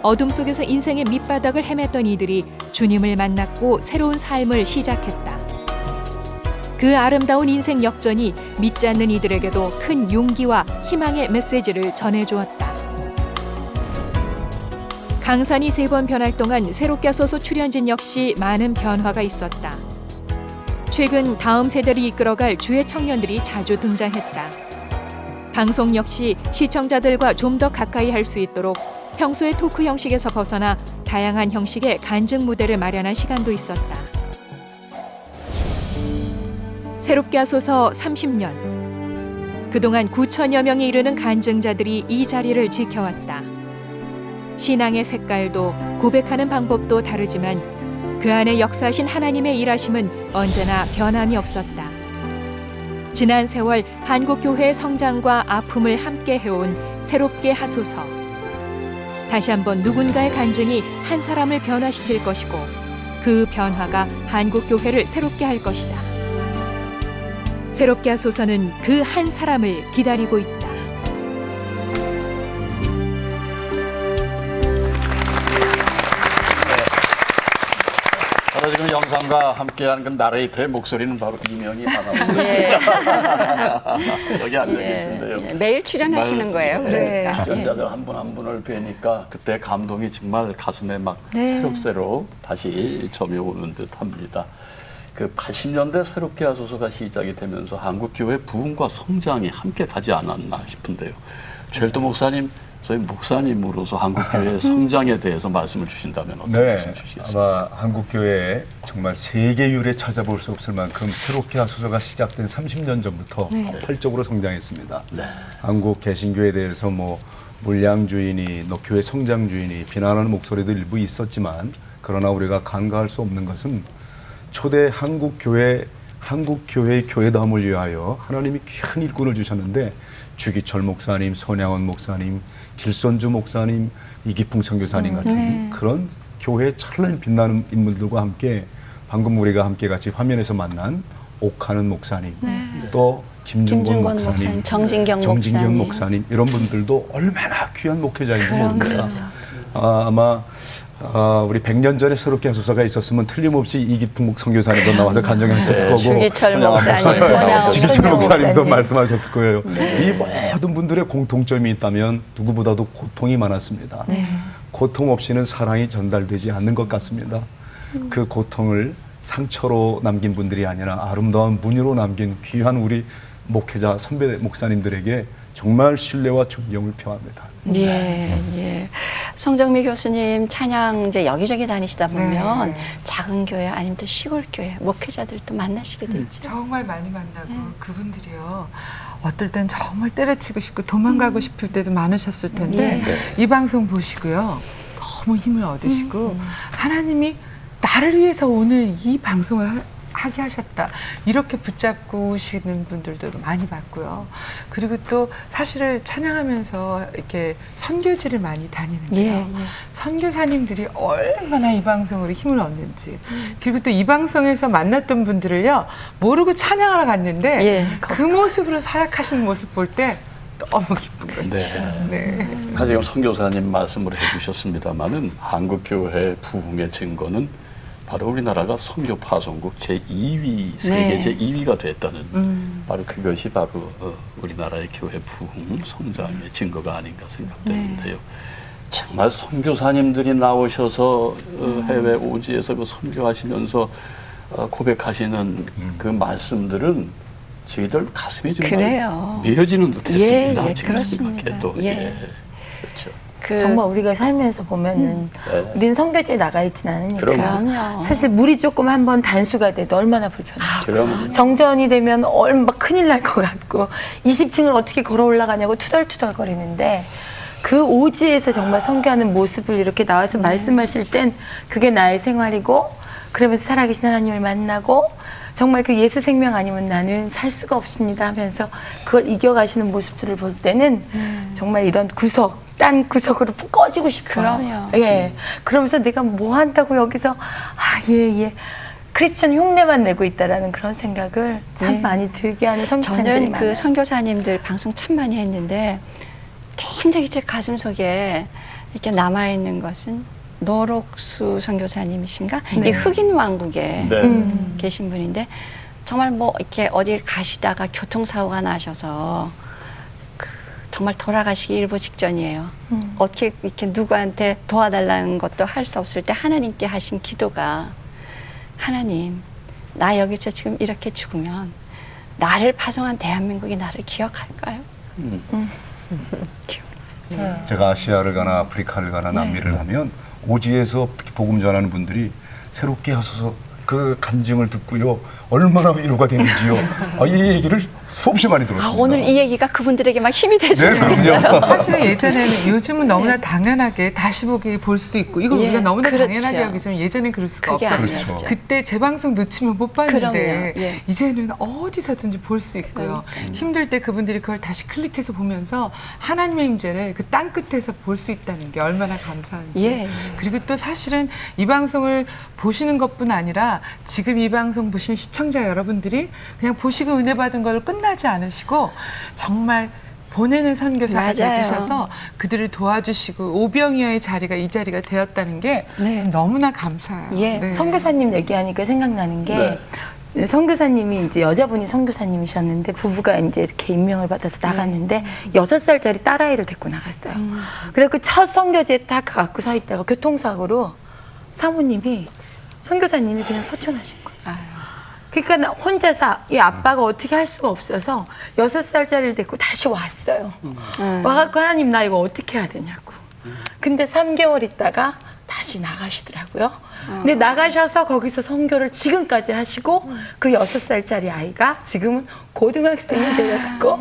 어둠 속에서 인생의 밑바닥을 헤맸던 이들이 주님을 만났고 새로운 삶을 시작했다. 그 아름다운 인생 역전이 믿지 않는 이들에게도 큰 용기와 희망의 메시지를 전해주었다. 강산이 3번 변할 동안 새롭게 하소서 출연진 역시 많은 변화가 있었다. 최근 다음 세대를 이끌어갈 주의 청년들이 자주 등장했다. 방송 역시 시청자들과 좀 더 가까이 할 수 있도록 평소의 토크 형식에서 벗어나 다양한 형식의 간증 무대를 마련한 시간도 있었다. 새롭게 하소서 30년. 그동안 9천여 명에 이르는 간증자들이 이 자리를 지켜왔다. 신앙의 색깔도 고백하는 방법도 다르지만 그 안에 역사하신 하나님의 일하심은 언제나 변함이 없었다. 지난 세월 한국교회의 성장과 아픔을 함께 해온 새롭게 하소서. 다시 한번 누군가의 간증이 한 사람을 변화시킬 것이고 그 변화가 한국교회를 새롭게 할 것이다. 새롭게 하소서는 그 한 사람을 기다리고 있다. 바로 지금 영상과 함께한 그 나레이터의 목소리는 바로 이명희 아나운서입니다. 여기 앉아 계신데요. 매일 출연하시는 거예요. 그러니까. 출연자들 한 분 한 분을 뵈니까 그때 감동이 정말 가슴에 막 새록새록 다시 점여오는 듯합니다. 그 80년대 새롭게 하소서가 시작이 되면서 한국교회 부흥과 성장이 함께 가지 않았나 싶은데요. 최일도 목사님, 저희 목사님으로서 한국교회의 성장에 대해서 말씀을 주신다면 어떤 말씀 주시겠습니까? 아마 한국교회에 정말 세계 유례 찾아볼 수 없을 만큼 새롭게 하소서가 시작된 30년 전부터 폭발적으로 성장했습니다. 한국 개신교에 대해서 뭐 물량주의니 교회 성장주의니 비난하는 목소리도 일부 있었지만 그러나 우리가 간과할 수 없는 것은 초대 한국교회의 교회다움을 위하여 하나님이 귀한 일꾼을 주셨는데 주기철 목사님, 손양원 목사님, 길선주 목사님, 이기풍 선교사님 같은 그런 교회의 찬란히 빛나는 인물들과 함께 방금 우리가 함께 같이 화면에서 만난 옥하는 목사님, 또 김준권 목사님, 정진경 목사님 이런 분들도 얼마나 귀한 목회자인지 모릅니다. 아마 우리 100년 전에 새롭게 하소서가 있었으면 틀림없이 이기풍 선교사님도 나와서 간증하셨을 거고 주기철 목사님, 주기철 목사님도 말씀하셨을 거예요. 이 모든 분들의 공통점이 있다면 누구보다도 고통이 많았습니다. 고통 없이는 사랑이 전달되지 않는 것 같습니다. 그 고통을 상처로 남긴 분들이 아니라 아름다운 문유로 남긴 귀한 우리 목회자 선배 목사님들에게 정말 신뢰와 존경을 표합니다. 예. 성정미 교수님 찬양 이제 여기저기 다니시다 보면 작은 교회 아니면 또 시골 교회 목회자들도 만나시게 되죠. 정말 많이 만나고 그분들이요. 어떨 땐 정말 때려치고 싶고 도망가고 싶을 때도 많으셨을 텐데 이 방송 보시고요. 너무 힘을 얻으시고 하나님이 나를 위해서 오늘 이 방송을 하게 하셨다. 이렇게 붙잡고 오시는 분들도 많이 봤고요. 그리고 또 사실을 찬양하면서 이렇게 선교지를 많이 다니는데요. 선교사님들이 얼마나 이 방송으로 힘을 얻는지. 그리고 또 이 방송에서 만났던 분들을요. 모르고 찬양하러 갔는데 그 모습으로 사역하시는 모습 볼 때 너무 기쁜 거죠. 지금 선교사님 말씀을 해주셨습니다마는 한국교회 부흥의 증거는 바로 우리나라가 선교 파송국 제2위, 세계 제2위가 됐다는 바로 그것이 바로 우리나라의 교회 부흥, 성장의 증거가 아닌가 생각되는데요. 정말 선교사님들이 나오셔서 해외 오지에서 그 선교하시면서 고백하시는 그 말씀들은 저희들 가슴이 정말 미어지는 듯했습니다. 지금 생각해도. 그렇죠. 정말 우리가 살면서 보면은 우리는 선교지에 나가 있진 않으니까 사실 물이 조금 한번 단수가 돼도 얼마나 불편해요. 정전이 되면 얼마 큰일 날 것 같고 20층을 어떻게 걸어 올라가냐고 투덜투덜 거리는데 그 오지에서 정말 선교하는 모습을 이렇게 나와서 말씀하실 땐 그게 나의 생활이고 그러면서 살아계신 하나님을 만나고 정말 그 예수 생명 아니면 나는 살 수가 없습니다 하면서 그걸 이겨가시는 모습들을 볼 때는 정말 이런 딴 구석으로 꺼지고 싶어요. 그러면서 내가 뭐 한다고 여기서 크리스천 흉내만 내고 있다라는 그런 생각을 참 많이 들게 하는 선교사님들이 저는 많아요. 그 선교사님들 방송 참 많이 했는데 굉장히 제 가슴 속에 이렇게 남아있는 것은 노록수 선교사님이신가? 이 흑인 왕국에 계신 분인데 정말 뭐 이렇게 어딜 가시다가 교통사고가 나셔서 정말 돌아가시기 일보 직전이에요. 어떻게 이렇게 누구한테 도와달라는 것도 할 수 없을 때 하나님께 하신 기도가 하나님, 나 여기서 지금 이렇게 죽으면 나를 파송한 대한민국이 나를 기억할까요? 제가 아시아를 가나 아프리카를 가나 남미를 가면 오지에서 복음 전하는 분들이 새롭게 하소서 그 간증을 듣고요 얼마나 위로가 되는지요. 이 얘기를 수없이 많이 들었습니다. 오늘 이 얘기가 그분들에게 막 힘이 됐으면 좋겠어요. 사실은 예전에는 요즘은 너무나 당연하게 다시 보기 볼 수 있고 이거 우리가 너무나 당연하게 여기지만 예전엔 그럴 수가 없었어요. 그렇죠. 그때 재방송 놓치면 못 봤는데 그럼요. 이제는 어디서든지 볼 수 있고요. 힘들 때 그분들이 그걸 다시 클릭해서 보면서 하나님의 임재를 그 땅 끝에서 볼 수 있다는 게 얼마나 감사한지. 그리고 또 사실은 이 방송을 보시는 것뿐 아니라 지금 이 방송 보시는 시청자 여러분들이 그냥 보시고 은혜 받은 걸 끝나지 않으시고 정말 보내는 선교사가 되셔서 그들을 도와주시고 오병이어의 자리가 이 자리가 되었다는 게 너무나 감사해요. 선교사님 얘기하니까 생각나는 게 선교사님이 이제 여자분이 선교사님이셨는데 부부가 이제 이렇게 임명을 받아서 나갔는데 6살짜리 딸아이를 데리고 나갔어요. 그래서 그 첫 선교지에 딱 갖고 서 있다가 교통사고로 사모님이 선교사님이 그냥 소천하신 거예요. 그러니까 혼자서 이 아빠가 어떻게 할 수가 없어서 6살짜리를 데리고 다시 왔어요. 와갖고 하나님 나 이거 어떻게 해야 되냐고. 근데 3개월 있다가 다시 나가시더라고요. 근데 나가셔서 거기서 선교를 지금까지 하시고 그 6살짜리 아이가 지금은 고등학생이 되었고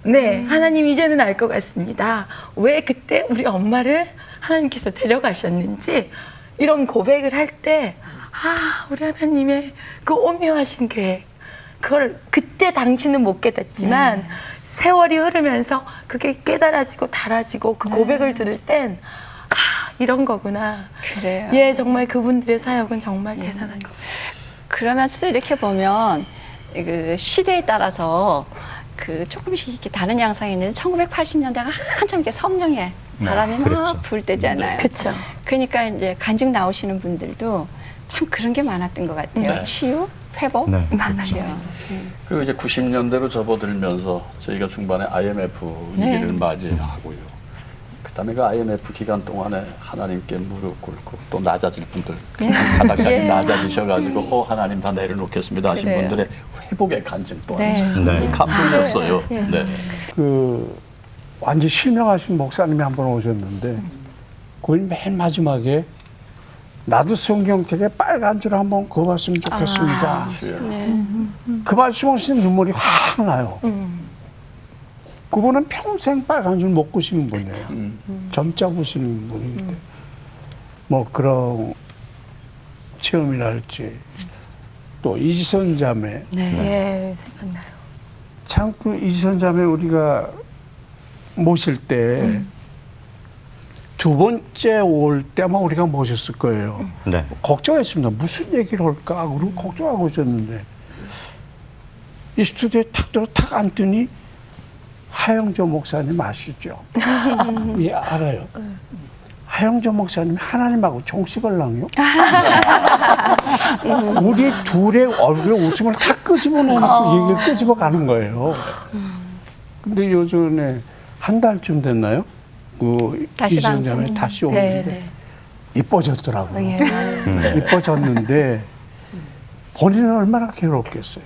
네 하나님 이제는 알 것 같습니다. 왜 그때 우리 엄마를 하나님께서 데려가셨는지 이런 고백을 할 때 우리 하나님의 그 오묘하신 계획 그걸 그때 당신은 못 깨닫지만 세월이 흐르면서 그게 깨달아지고 달아지고 그 고백을 들을 땐 이런 거구나. 그래요. 예, 정말 그분들의 사역은 정말 대단한 거. 그러면서도 이렇게 보면 그 시대에 따라서 그 조금씩 이렇게 다른 양상이 있는데 1980년대가 한참 이렇게 성령의 바람이 막 불 때잖아요. 그렇죠. 그러니까 이제 간증 나오시는 분들도 참 그런 게 많았던 것 같아요. 치유, 회복, 많지요. 그리고 이제 90년대로 접어들면서 저희가 중반에 IMF 위기를 맞이하고요. 그다음에 그 IMF 기간 동안에 하나님께 무릎 꿇고 또 낮아질 분들 바닥까지 낮아지셔가지고 하나님 다 내려놓겠습니다 하신 분들의 회복의 간증 또한 감동이었어요. 그 완전 실명하신 목사님이 한 번 오셨는데 거기 맨 마지막에 나도 성경책에 빨간 줄 한번 그어봤으면 좋겠습니다. 그 말씀하시는 눈물이 확 나요. 그분은 평생 빨간 줄 못 그시는 분이에요. 점자 보시는 분인데 뭐 그런 체험이랄지 또 이지선 자매 생각나요. 참 그 이지선 자매 우리가 모실 때 두 번째 올 때만 우리가 모셨을 거예요. 걱정했습니다. 무슨 얘기를 할까 그러고 걱정하고 있었는데 이 스튜디오에 탁 들어 탁 앉더니 하영조 목사님 아시죠? 예, 알아요. 하영조 목사님 하나님하고 종식을랑요? 우리 둘의 얼굴에 웃음을 다 끄집어내놓고 얘기를 끄집어 가는 거예요. 근데 요즘에 한 달쯤 됐나요? 그 이선자매 다시 오는데 이뻐졌더라고요. 이뻐졌는데 본인은 얼마나 괴롭겠어요.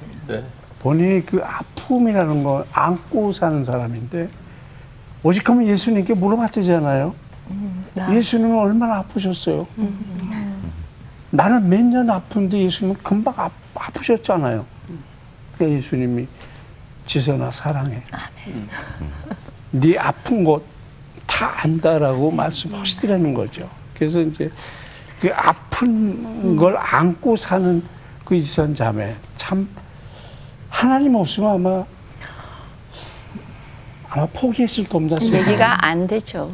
본인이 그 아픔이라는 걸 안고 사는 사람인데 오직하면 예수님께 물어봤잖아요. 예수님은 얼마나 아프셨어요. 나는 몇 년 아픈데 예수님은 금방 아프셨잖아요. 그러니까 예수님이 지선아 사랑해. 네 아픈 것 다 안다라고 말씀하시더라는 거죠. 그래서 이제 그 아픈 걸 안고 사는 그 이지선 자매 참 하나님 없으면 아마 포기했을 겁니다. 얘기가 안 되죠.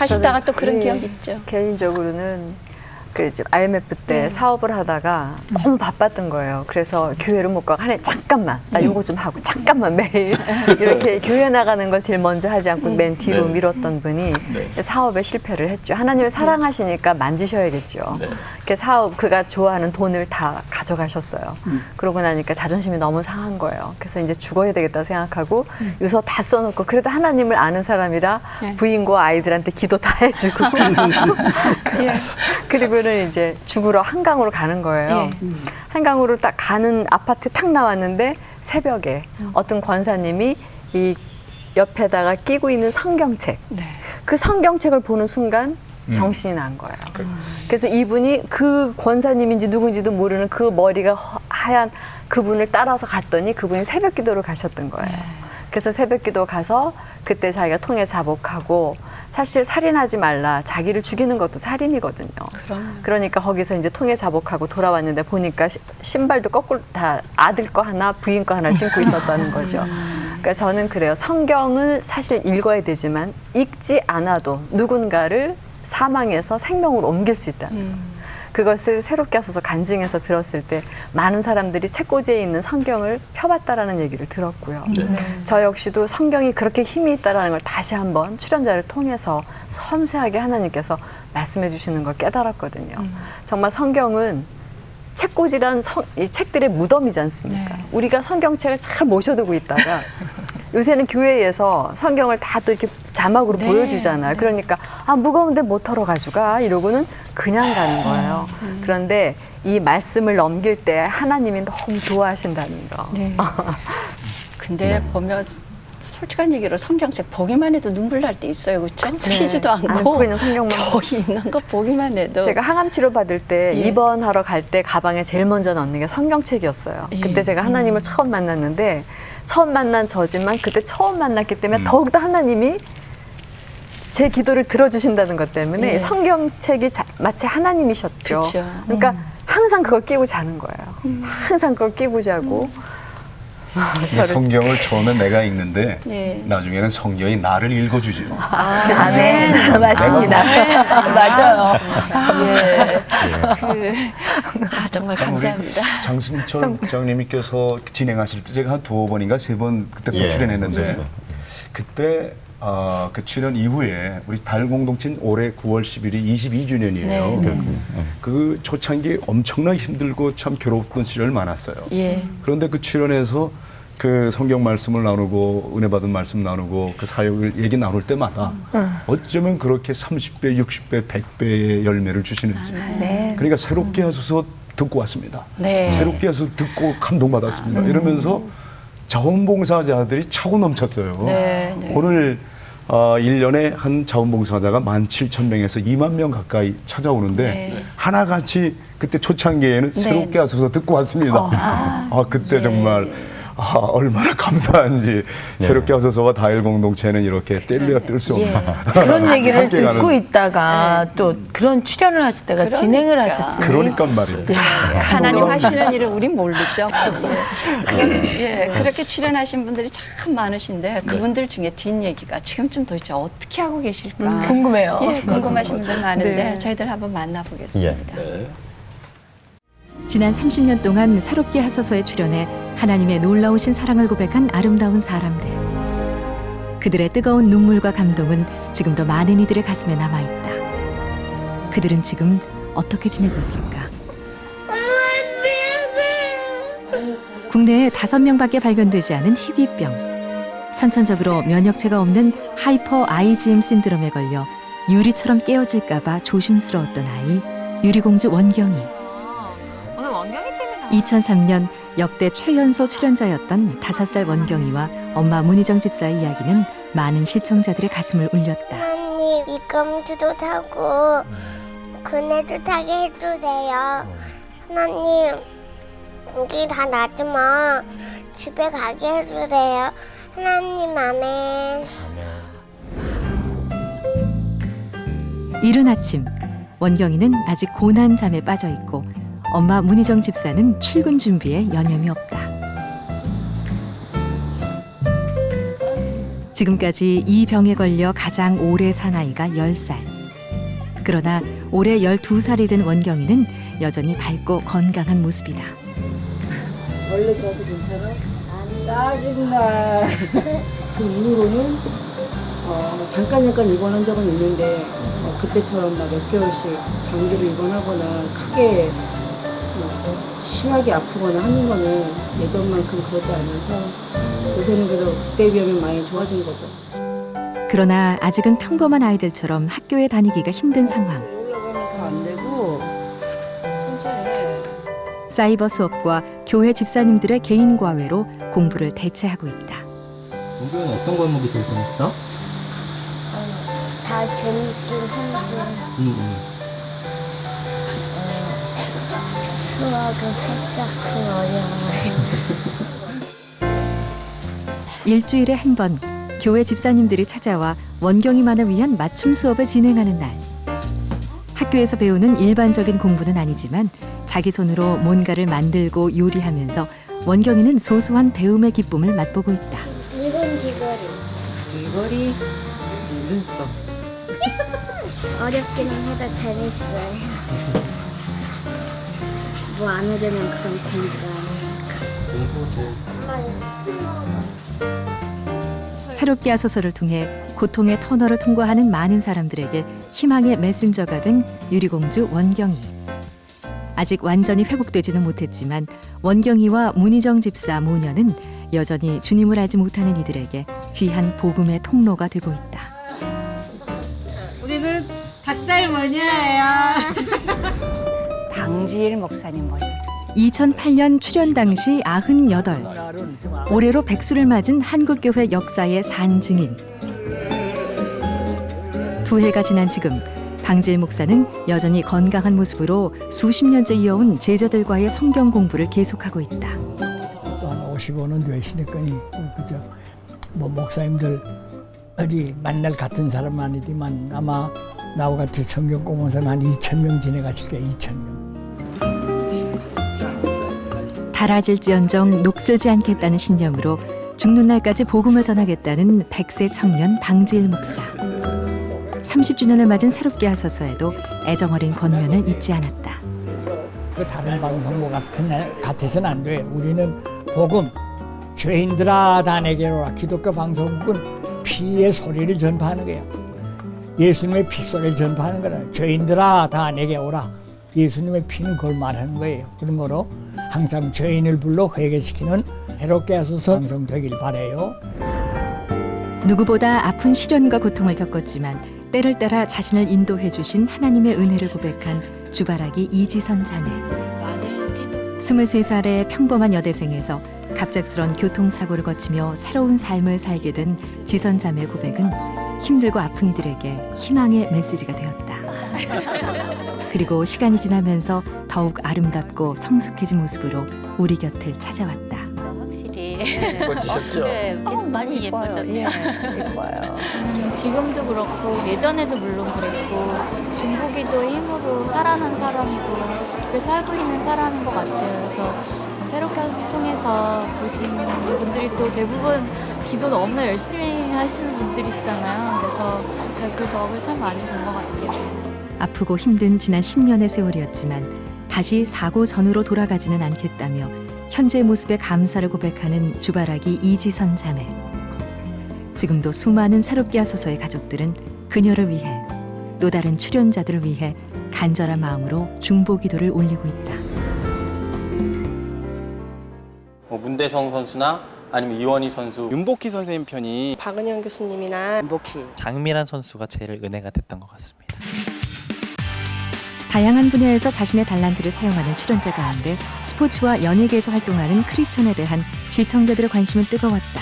하시다가 또 그런 기억이 있죠. 개인적으로는 그 IMF 때 사업을 하다가 너무 바빴던 거예요. 그래서 교회를 못 가고 하나님 잠깐만 나 요거 좀 하고 잠깐만 매일 이렇게 교회 나가는 걸 제일 먼저 하지 않고 맨 뒤로 밀었던 분이 사업에 실패를 했죠. 하나님을 사랑하시니까 만지셔야겠죠. 그 사업 그가 좋아하는 돈을 다 가져가셨어요. 그러고 나니까 자존심이 너무 상한 거예요. 그래서 이제 죽어야 되겠다 생각하고 유서 다 써놓고 그래도 하나님을 아는 사람이라 부인과 아이들한테 기도 다 해주고 그리고는 이제 죽으러 한강으로 가는 거예요. 한강으로 딱 가는 아파트 탁 나왔는데 새벽에 어떤 권사님이 이 옆에다가 끼고 있는 성경책 그 성경책을 보는 순간 정신이 난 거예요. 그래서 이분이 그 권사님인지 누군지도 모르는 그 머리가 하얀 그분을 따라서 갔더니 그분이 새벽 기도를 가셨던 거예요. 그래서 새벽 기도 가서 그때 자기가 통해 자복하고 사실 살인하지 말라. 자기를 죽이는 것도 살인이거든요. 그러니까 거기서 이제 통해 자복하고 돌아왔는데 보니까 신발도 거꾸로 다 아들 거 하나 부인 거 하나 신고 있었다는 거죠. 그러니까 저는 그래요. 성경을 사실 읽어야 되지만 읽지 않아도 누군가를 사망에서 생명으로 옮길 수 있다. 그것을 새롭게 하소서 간증해서 들었을 때 많은 사람들이 책꽂이에 있는 성경을 펴봤다라는 얘기를 들었고요. 저 역시도 성경이 그렇게 힘이 있다라는 걸 다시 한번 출연자를 통해서 섬세하게 하나님께서 말씀해 주시는 걸 깨달았거든요. 정말 성경은 책꽂이란 이 책들의 무덤이지 않습니까? 우리가 성경책을 잘 모셔두고 있다가 요새는 교회에서 성경을 다 또 이렇게 자막으로 보여주잖아요. 그러니까 무거운데 못 털어 가져가 이러고는 그냥 가는 거예요. 그런데 이 말씀을 넘길 때 하나님이 너무 좋아하신다는 거. 근데 보면 솔직한 얘기로 성경책 보기만 해도 눈물 날 때 있어요. 그렇죠? 피지도 않고 그냥 성경만 저기 있는 거 보기만 해도. 제가 항암 치료 받을 때 입원하러 갈 때 가방에 제일 먼저 넣는 게 성경책이었어요. 그때 제가 하나님을 처음 만났는데 처음 만난 저지만 그때 처음 만났기 때문에 더욱더 하나님이 제 기도를 들어주신다는 것 때문에 성경책이 마치 하나님이셨죠. 그쵸. 그러니까 항상 그걸 끼고 자는 거예요. 항상 그걸 끼고 자고. 이 성경을 처음에 내가 읽는데 나중에는 성경이 나를 읽어주지요. 네, 맞습니다. 맞아요. 정말 감사합니다. 장승철 부장님께서 진행하실 때 제가 한 2번인가 3번 그때 또 출연했는데 그때 그 출연 이후에 우리 달 공동체는 올해 9월 10일이 22주년이에요. 그 초창기 엄청나게 힘들고 참 괴롭던 시절 많았어요. 그런데 그 출연해서 그 성경 말씀을 나누고 은혜 받은 말씀 나누고 그 사역을 얘기 나눌 때마다 어쩌면 그렇게 30배, 60배, 100배의 열매를 주시는지. 그러니까 새롭게 하소서 듣고 왔습니다. 새롭게 하소서 듣고 감동받았습니다. 이러면서 자원봉사자들이 차고 넘쳤어요. 오늘 1년에 한 자원봉사자가 17,000명에서 2만 명 가까이 찾아오는데 하나같이 그때 초창기에는 새롭게 하소서 듣고 왔습니다. 그때 정말 얼마나 감사한지 새롭게 하소서와 다일 공동체는 이렇게 뗄래야 뗄 수 없는 그런 얘기를 듣고 있다가 또 그런 출연을 하시다가 진행을 하셨으니 그러니까 말이에요. 하나님 하시는 일을 우린 모르죠. 그렇게 출연하신 분들이 참 많으신데 그분들 중에 뒷얘기가 지금쯤 도대체 어떻게 하고 계실까 궁금해요. 궁금하신 분들 많은데 저희들 한번 만나보겠습니다. 지난 30년 동안 새롭게 하소서에 출연해 하나님의 놀라우신 사랑을 고백한 아름다운 사람들. 그들의 뜨거운 눈물과 감동은 지금도 많은 이들의 가슴에 남아있다. 그들은 지금 어떻게 지내고 있을까? 국내에 5명밖에 발견되지 않은 희귀병. 선천적으로 면역체가 없는 하이퍼 IgM 신드롬에 걸려 유리처럼 깨어질까 봐 조심스러웠던 아이 유리공주 원경이. 2003년 역대 최연소 출연자였던 5살 원경이와 엄마 문희정 집사의 이야기는 많은 시청자들의 가슴을 울렸다. 하나님, 이 공주도 타고 그네도 타게 해주세요. 하나님, 여기 다 나지만 집에 가게 해주세요. 하나님, 아멘. 이른 아침, 원경이는 아직 고난 잠에 빠져 있고 엄마 문희정 집사는 출근 준비에 여념이 없다. 지금까지 이 병에 걸려 가장 오래 산 아이가 10살. 그러나 올해 12살이 된 원경이는 여전히 밝고 건강한 모습이다. 원래 저도 괜찮아? 짜증나. 그 이후로는 잠깐 입원한 적은 있는데 그때처럼 막 몇 개월씩 장기로 입원하거나 크게 심하게 아프거나 하는 거는 예전만큼 그러지 않아서 요새는 그래도 그때 비하면 많이 좋아진 거죠. 그러나 아직은 평범한 아이들처럼 학교에 다니기가 힘든 상황. 올라가면 다 안 되고 천천히. 사이버 수업과 교회 집사님들의 개인 과외로 공부를 대체하고 있다. 공부는 어떤 과목이 제일 재밌어? 다 재밌긴 한데 수학은 살짝 어려워요. 일주일에 한 번 교회 집사님들이 찾아와 원경이만을 위한 맞춤 수업을 진행하는 날. 학교에서 배우는 일반적인 공부는 아니지만 자기 손으로 뭔가를 만들고 요리하면서 원경이는 소소한 배움의 기쁨을 맛보고 있다. 이건 귀걸이. 귀걸이 눈썹. 어렵기는 해도 재밌어요. 뭐 안 하려면 그런 공부가 아니니까. 새롭게 하소서를 통해 고통의 터널을 통과하는 많은 사람들에게 희망의 메신저가 된 유리공주 원경이. 아직 완전히 회복되지는 못했지만 원경이와 문희정 집사 모녀는 여전히 주님을 알지 못하는 이들에게 귀한 복음의 통로가 되고 있다. 우리는 닭살머니예요. 방지일 목사님 모셨습니다. 2008년 출연 당시 98. 올해로 백수를 맞은 한국교회 역사의 산 증인. 두 해가 지난 지금 방지일 목사는 여전히 건강한 모습으로 수십 년째 이어온 제자들과의 성경 공부를 계속하고 있다. 한 55는 되시니까니 그저 뭐 목사님들 어디 만날 같은 사람은 아니지만 아마 나와 같이 성경 공부하는 한 2,000명 지내가실 거예요. 2,000명. 달아질지언정 녹슬지 않겠다는 신념으로 죽는 날까지 복음을 전하겠다는 100세 청년 방지일 목사. 30주년을 맞은 새롭게 하소서에도 애정어린 권면을 잊지 않았다. 그 다른 방송국 같아서는 안 돼. 우리는 복음, 죄인들아 다 내게로 오라. 기독교 방송국은 피의 소리를 전파하는 거야. 예수님의 피소리를 전파하는 거라. 죄인들아 다 내게 오라. 예수님의 피는 그걸 말하는 거예요. 그런 거로 항상 죄인을 불러 회개시키는 새롭게 하소서 방송되길 바라요. 누구보다 아픈 시련과 고통을 겪었지만 때를 따라 자신을 인도해 주신 하나님의 은혜를 고백한 주바라기 이지선 자매. 23살의 평범한 여대생에서 갑작스런 교통사고를 거치며 새로운 삶을 살게 된 지선 자매의 고백은 힘들고 아픈 이들에게 희망의 메시지가 되었다. 그리고 시간이 지나면서 더욱 아름답고 성숙해진 모습으로 우리 곁을 찾아왔다. 확실히 예뻐지셨죠? 네, 많이 예뻐졌네요. 예뻐요. 지금도 그렇고 예전에도 물론 그랬고 중보기도의 힘으로 살아난 사람이고 그렇게 살고 있는 사람인 것 같아요. 그래서 새롭게 하소서 통해서 보신 분들이 또 대부분 기도 너무나 열심히 하시는 분들이시잖아요. 그래서 그 덕을 참 많이 본 것 같아요. 아프고 힘든 지난 10년의 세월이었지만 다시 사고 전으로 돌아가지는 않겠다며 현재의 모습에 감사를 고백하는 주바라기 이지선 자매. 지금도 수많은 새롭게 하소서의 가족들은 그녀를 위해 또 다른 출연자들을 위해 간절한 마음으로 중보기도를 올리고 있다. 문대성 선수나 아니면 이원희 선수, 윤복희 선생님 편이 박은영 교수님이나 윤복희, 장미란 선수가 제일 은혜가 됐던 것 같습니다. 다양한 분야에서 자신의 달란트를 사용하는 출연자 가운데 스포츠와 연예계에서 활동하는 크리스천에 대한 시청자들의 관심은 뜨거웠다.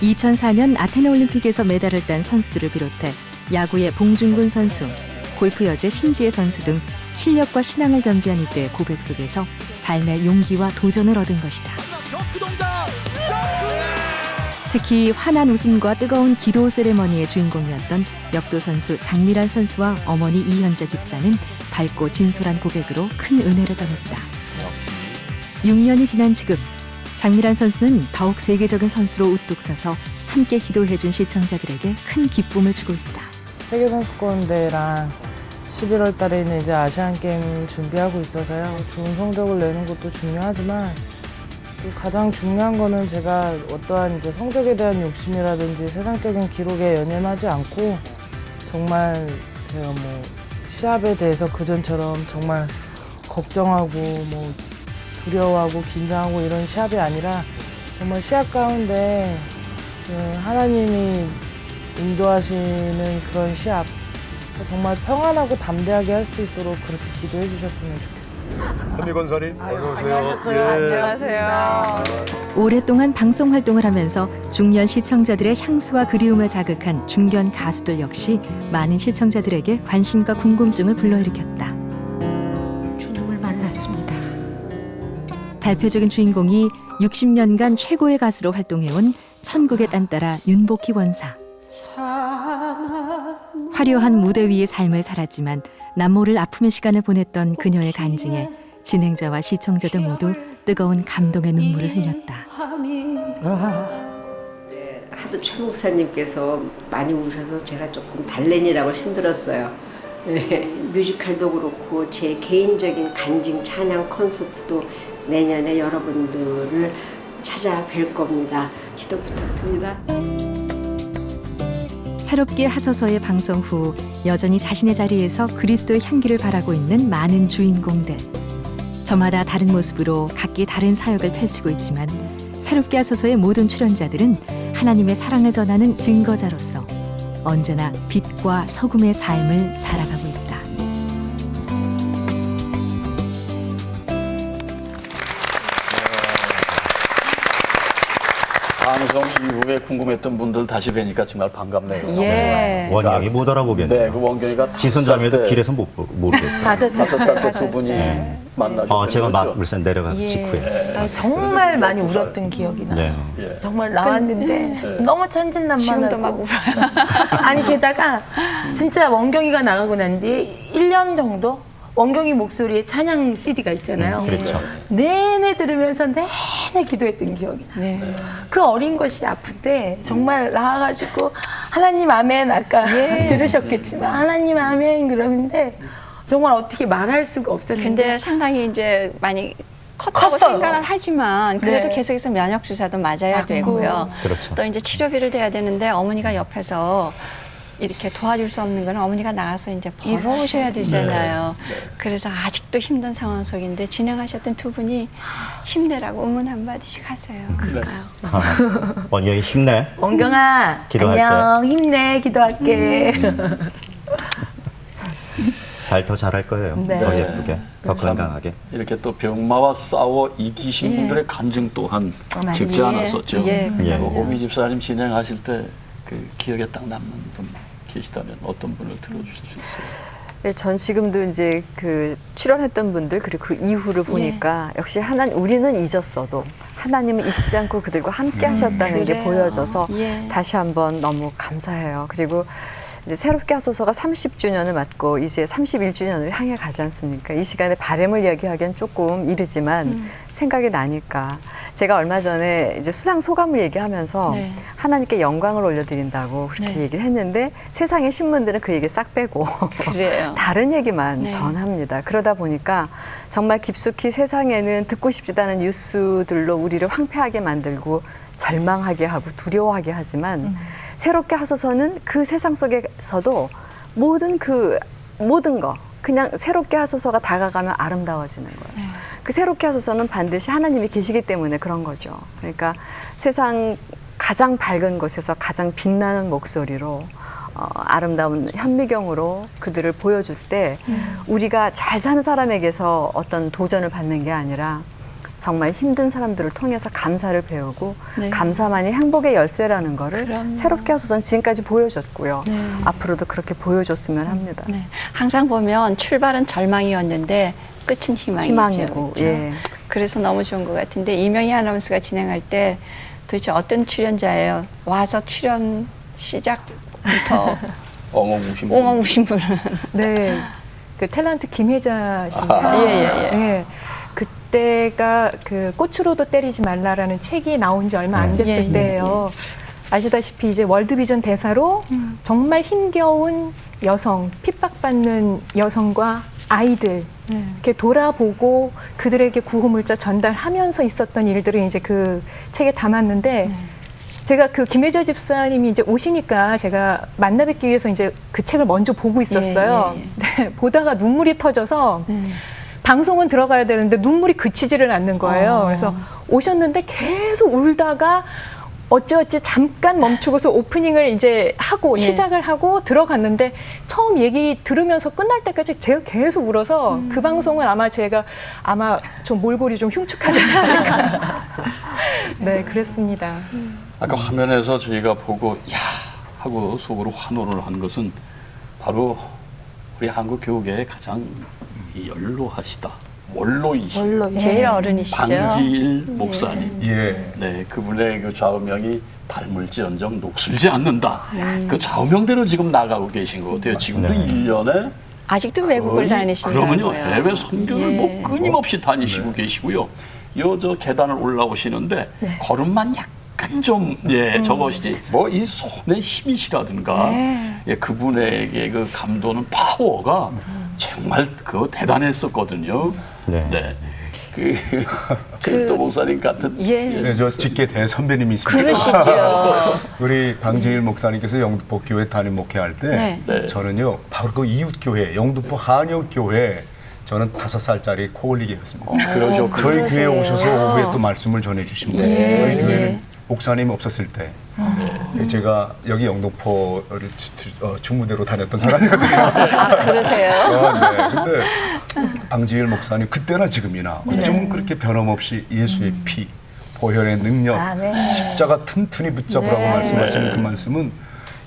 2004년 아테네 올림픽에서 메달을 딴 선수들을 비롯해 야구의 봉준근 선수, 골프 여제 신지혜 선수 등 실력과 신앙을 겸비한 이들의 고백 속에서 삶의 용기와 도전을 얻은 것이다. 특히 환한 웃음과 뜨거운 기도 세레머니의 주인공이었던 역도 선수 장미란 선수와 어머니 이현자 집사는 밝고 진솔한 고백으로 큰 은혜를 전했다. 6년이 지난 지금 장미란 선수는 더욱 세계적인 선수로 우뚝 서서 함께 기도해준 시청자들에게 큰 기쁨을 주고 있다. 세계선수권대회랑 11월 달에는 이제 아시안게임 준비하고 있어서요. 좋은 성적을 내는 것도 중요하지만 가장 중요한 거는 제가 어떠한 이제 성적에 대한 욕심이라든지 세상적인 기록에 연연하지 않고 정말 제가 뭐 시합에 대해서 그전처럼 정말 걱정하고 뭐 두려워하고 긴장하고 이런 시합이 아니라 정말 시합 가운데 하나님이 인도하시는 그런 시합 정말 평안하고 담대하게 할 수 있도록 그렇게 기도해 주셨으면 좋겠어요. 현미건설님 어서 오세요. 안녕하세요. 오랫동안 방송 활동을 하면서 중년 시청자들의 향수와 그리움을 자극한 중견 가수들 역시 많은 시청자들에게 관심과 궁금증을 불러일으켰다. 주님을 만났습니다. 대표적인 주인공이 60년간 최고의 가수로 활동해온 천국의 딴따라 윤복희 원사. 화려한 무대 위의 삶을 살았지만 남모를 아픔의 시간을 보냈던 그녀의 간증에 진행자와 시청자들 모두 뜨거운 감동의 눈물을 흘렸다. 하도 최 목사님께서 많이 우셔서 제가 조금 달래느라고 힘들었어요. 네, 뮤지컬도 그렇고 제 개인적인 간증 찬양 콘서트도 내년에 여러분들을 찾아뵐 겁니다. 기도 부탁드립니다. 새롭게 하소서의 방송 후 여전히 자신의 자리에서 그리스도의 향기를 바라고 있는 많은 주인공들. 저마다 다른 모습으로 각기 다른 사역을 펼치고 있지만 새롭게 하소서의 모든 출연자들은 하나님의 사랑을 전하는 증거자로서 언제나 빛과 소금의 삶을 살아가고 있다. 방송 이후에 궁금했던 분들 다시 뵈니까 정말 반갑네요. 예. 원경이 못 알아보겠네요. 네, 그 원경이가 지선자매도 길에서 모르겠어요. 5살 때 두 분이 만나셨죠. 제가 막 울산 내려간 예. 직후에. 정말 많이 울었던 기억이 나요. 네. 정말 나왔는데 너무 천진난만하고 지금도 막 울어요. 아니 게다가 진짜 원경이가 나가고 난 뒤에 1년 정도 원경이 목소리에 찬양 CD가 있잖아요. 그렇죠. 내내 들으면서 내내 기도했던 기억이 나요. 네. 그 어린 것이 아픈데 정말 나와가지고 하나님 아멘 아까 들으셨겠지만 하나님 아멘 그러는데 정말 어떻게 말할 수가 없었는데 근데 상당히 이제 많이 컸다고 컸어요. 생각을 하지만 그래도 네. 계속해서 면역 주사도 맞아야 되고요. 그렇죠. 또 이제 치료비를 대야 되는데 어머니가 옆에서 이렇게 도와줄 수 없는 건 어머니가 나가서 이제 벌어오셔야 되잖아요. 그래서 아직도 힘든 상황 속인데 진행하셨던 두 분이 힘내라고 응원 한마디씩 하세요. 그럴까요? 원경이 힘내. 원경아 기도할게. 안녕 힘내 기도할게. 더 잘할 거예요. 네. 더 예쁘게, 더 건강하게. 이렇게 또 병마와 싸워 이기신 분들의 간증 또한 적지 않았었죠. 오미 집사님 진행하실 때 그 기억에 딱 남는 분 계시다면 어떤 분을 들어주실 수 있어요? 네, 전 지금도 이제 그 출연했던 분들 그리고 그 이후를 보니까 역시 우리는 잊었어도 하나님은 잊지 않고 그들과 함께 하셨다는 게 보여져서 다시 한번 너무 감사해요. 그리고 이제 새롭게 하소서가 30주년을 맞고 이제 31주년을 향해 가지 않습니까? 이 시간에 바람을 이야기하기엔 조금 이르지만 생각이 나니까 제가 얼마 전에 이제 수상 소감을 얘기하면서 하나님께 영광을 올려드린다고 그렇게 얘기를 했는데 세상의 신문들은 그 얘기 싹 빼고 다른 얘기만 전합니다. 그러다 보니까 정말 깊숙이 세상에는 듣고 싶지도 않은 뉴스들로 우리를 황폐하게 만들고 절망하게 하고 두려워하게 하지만 새롭게 하소서는 그 세상 속에서도 모든 거 그냥 새롭게 하소서가 다가가면 아름다워지는 거예요. 그 새롭게 하소서는 반드시 하나님이 계시기 때문에 그런 거죠. 그러니까 세상 가장 밝은 곳에서 가장 빛나는 목소리로 아름다운 현미경으로 그들을 보여줄 때 우리가 잘 사는 사람에게서 어떤 도전을 받는 게 아니라 정말 힘든 사람들을 통해서 감사를 배우고 감사만이 행복의 열쇠라는 거를 새롭게 하소서는 지금까지 보여줬고요. 앞으로도 그렇게 보여줬으면 합니다. 항상 보면 출발은 절망이었는데 끝은 희망이고. 그렇죠? 그래서 너무 좋은 것 같은데 이명희 아나운서가 진행할 때 도대체 어떤 출연자예요? 와서 출연 시작부터 엉엉 우신 분은 네, 그 탤런트 김혜자 씨인데요. 그때가 그 꽃으로도 때리지 말라라는 책이 나온 지 얼마 안 됐을 때예요. 아시다시피 이제 월드비전 대사로 정말 힘겨운 여성, 핍박받는 여성과 아이들 이렇게 돌아보고 그들에게 구호물자 전달하면서 있었던 일들을 이제 그 책에 담았는데 제가 그 김혜자 집사님이 이제 오시니까 제가 만나 뵙기 위해서 이제 그 책을 먼저 보고 있었어요. 네, 보다가 눈물이 터져서 방송은 들어가야 되는데 눈물이 그치지를 않는 거예요. 그래서 오셨는데 계속 울다가 어찌어찌 잠깐 멈추고서 오프닝을 이제 하고 시작을 하고 들어갔는데 처음 얘기 들으면서 끝날 때까지 제가 계속 울어서 그 방송은 아마 제가 좀 몰골이 좀 흉측하지 않았을까. 네, 그랬습니다. 아까 화면에서 저희가 보고 야 하고 속으로 환호를 한 것은 바로 우리 한국 교육의 가장 연로하시다. 원로이신 제일 어른이시죠. 방지일 목사님. 예. 네, 그분의 그 좌우명이 닮을지언정 녹슬지 않는다. 네. 그 좌우명대로 지금 나가고 계신 것 같아요. 지금도 1년에 아직도 외국을 다니신다고요. 그러면요, 해외 선교를 예. 뭐 끊임없이 다니시고 계시고요. 저 계단을 올라오시는데 걸음만 약간 좀 저것이지 뭐 이 손의 힘이시라든가 그분에게 그 감도는 파워가 정말 대단했었거든요. 네. 또 목사님 같은 네, 저 직계 대선배님이 있습니다. 그러시죠. 우리 방지일 목사님께서 영등포 교회 담임 목회할 때 저는요 바로 그 이웃교회 영등포 한영교회 저는 5살짜리 코올리기였습니다. 저희 교회에 오셔서 오후에 또 말씀을 전해주십니다. 저희 교회는 목사님이 없었을 때 제가 여기 영등포를 주무대로 다녔던 사람이거든요. 아, 그러세요? 네. 근데 방지일 목사님 그때나 지금이나 어쩜 그렇게 변함없이 예수의 피, 보혈의 능력, 십자가 튼튼히 붙잡으라고 말씀하시는 그 말씀은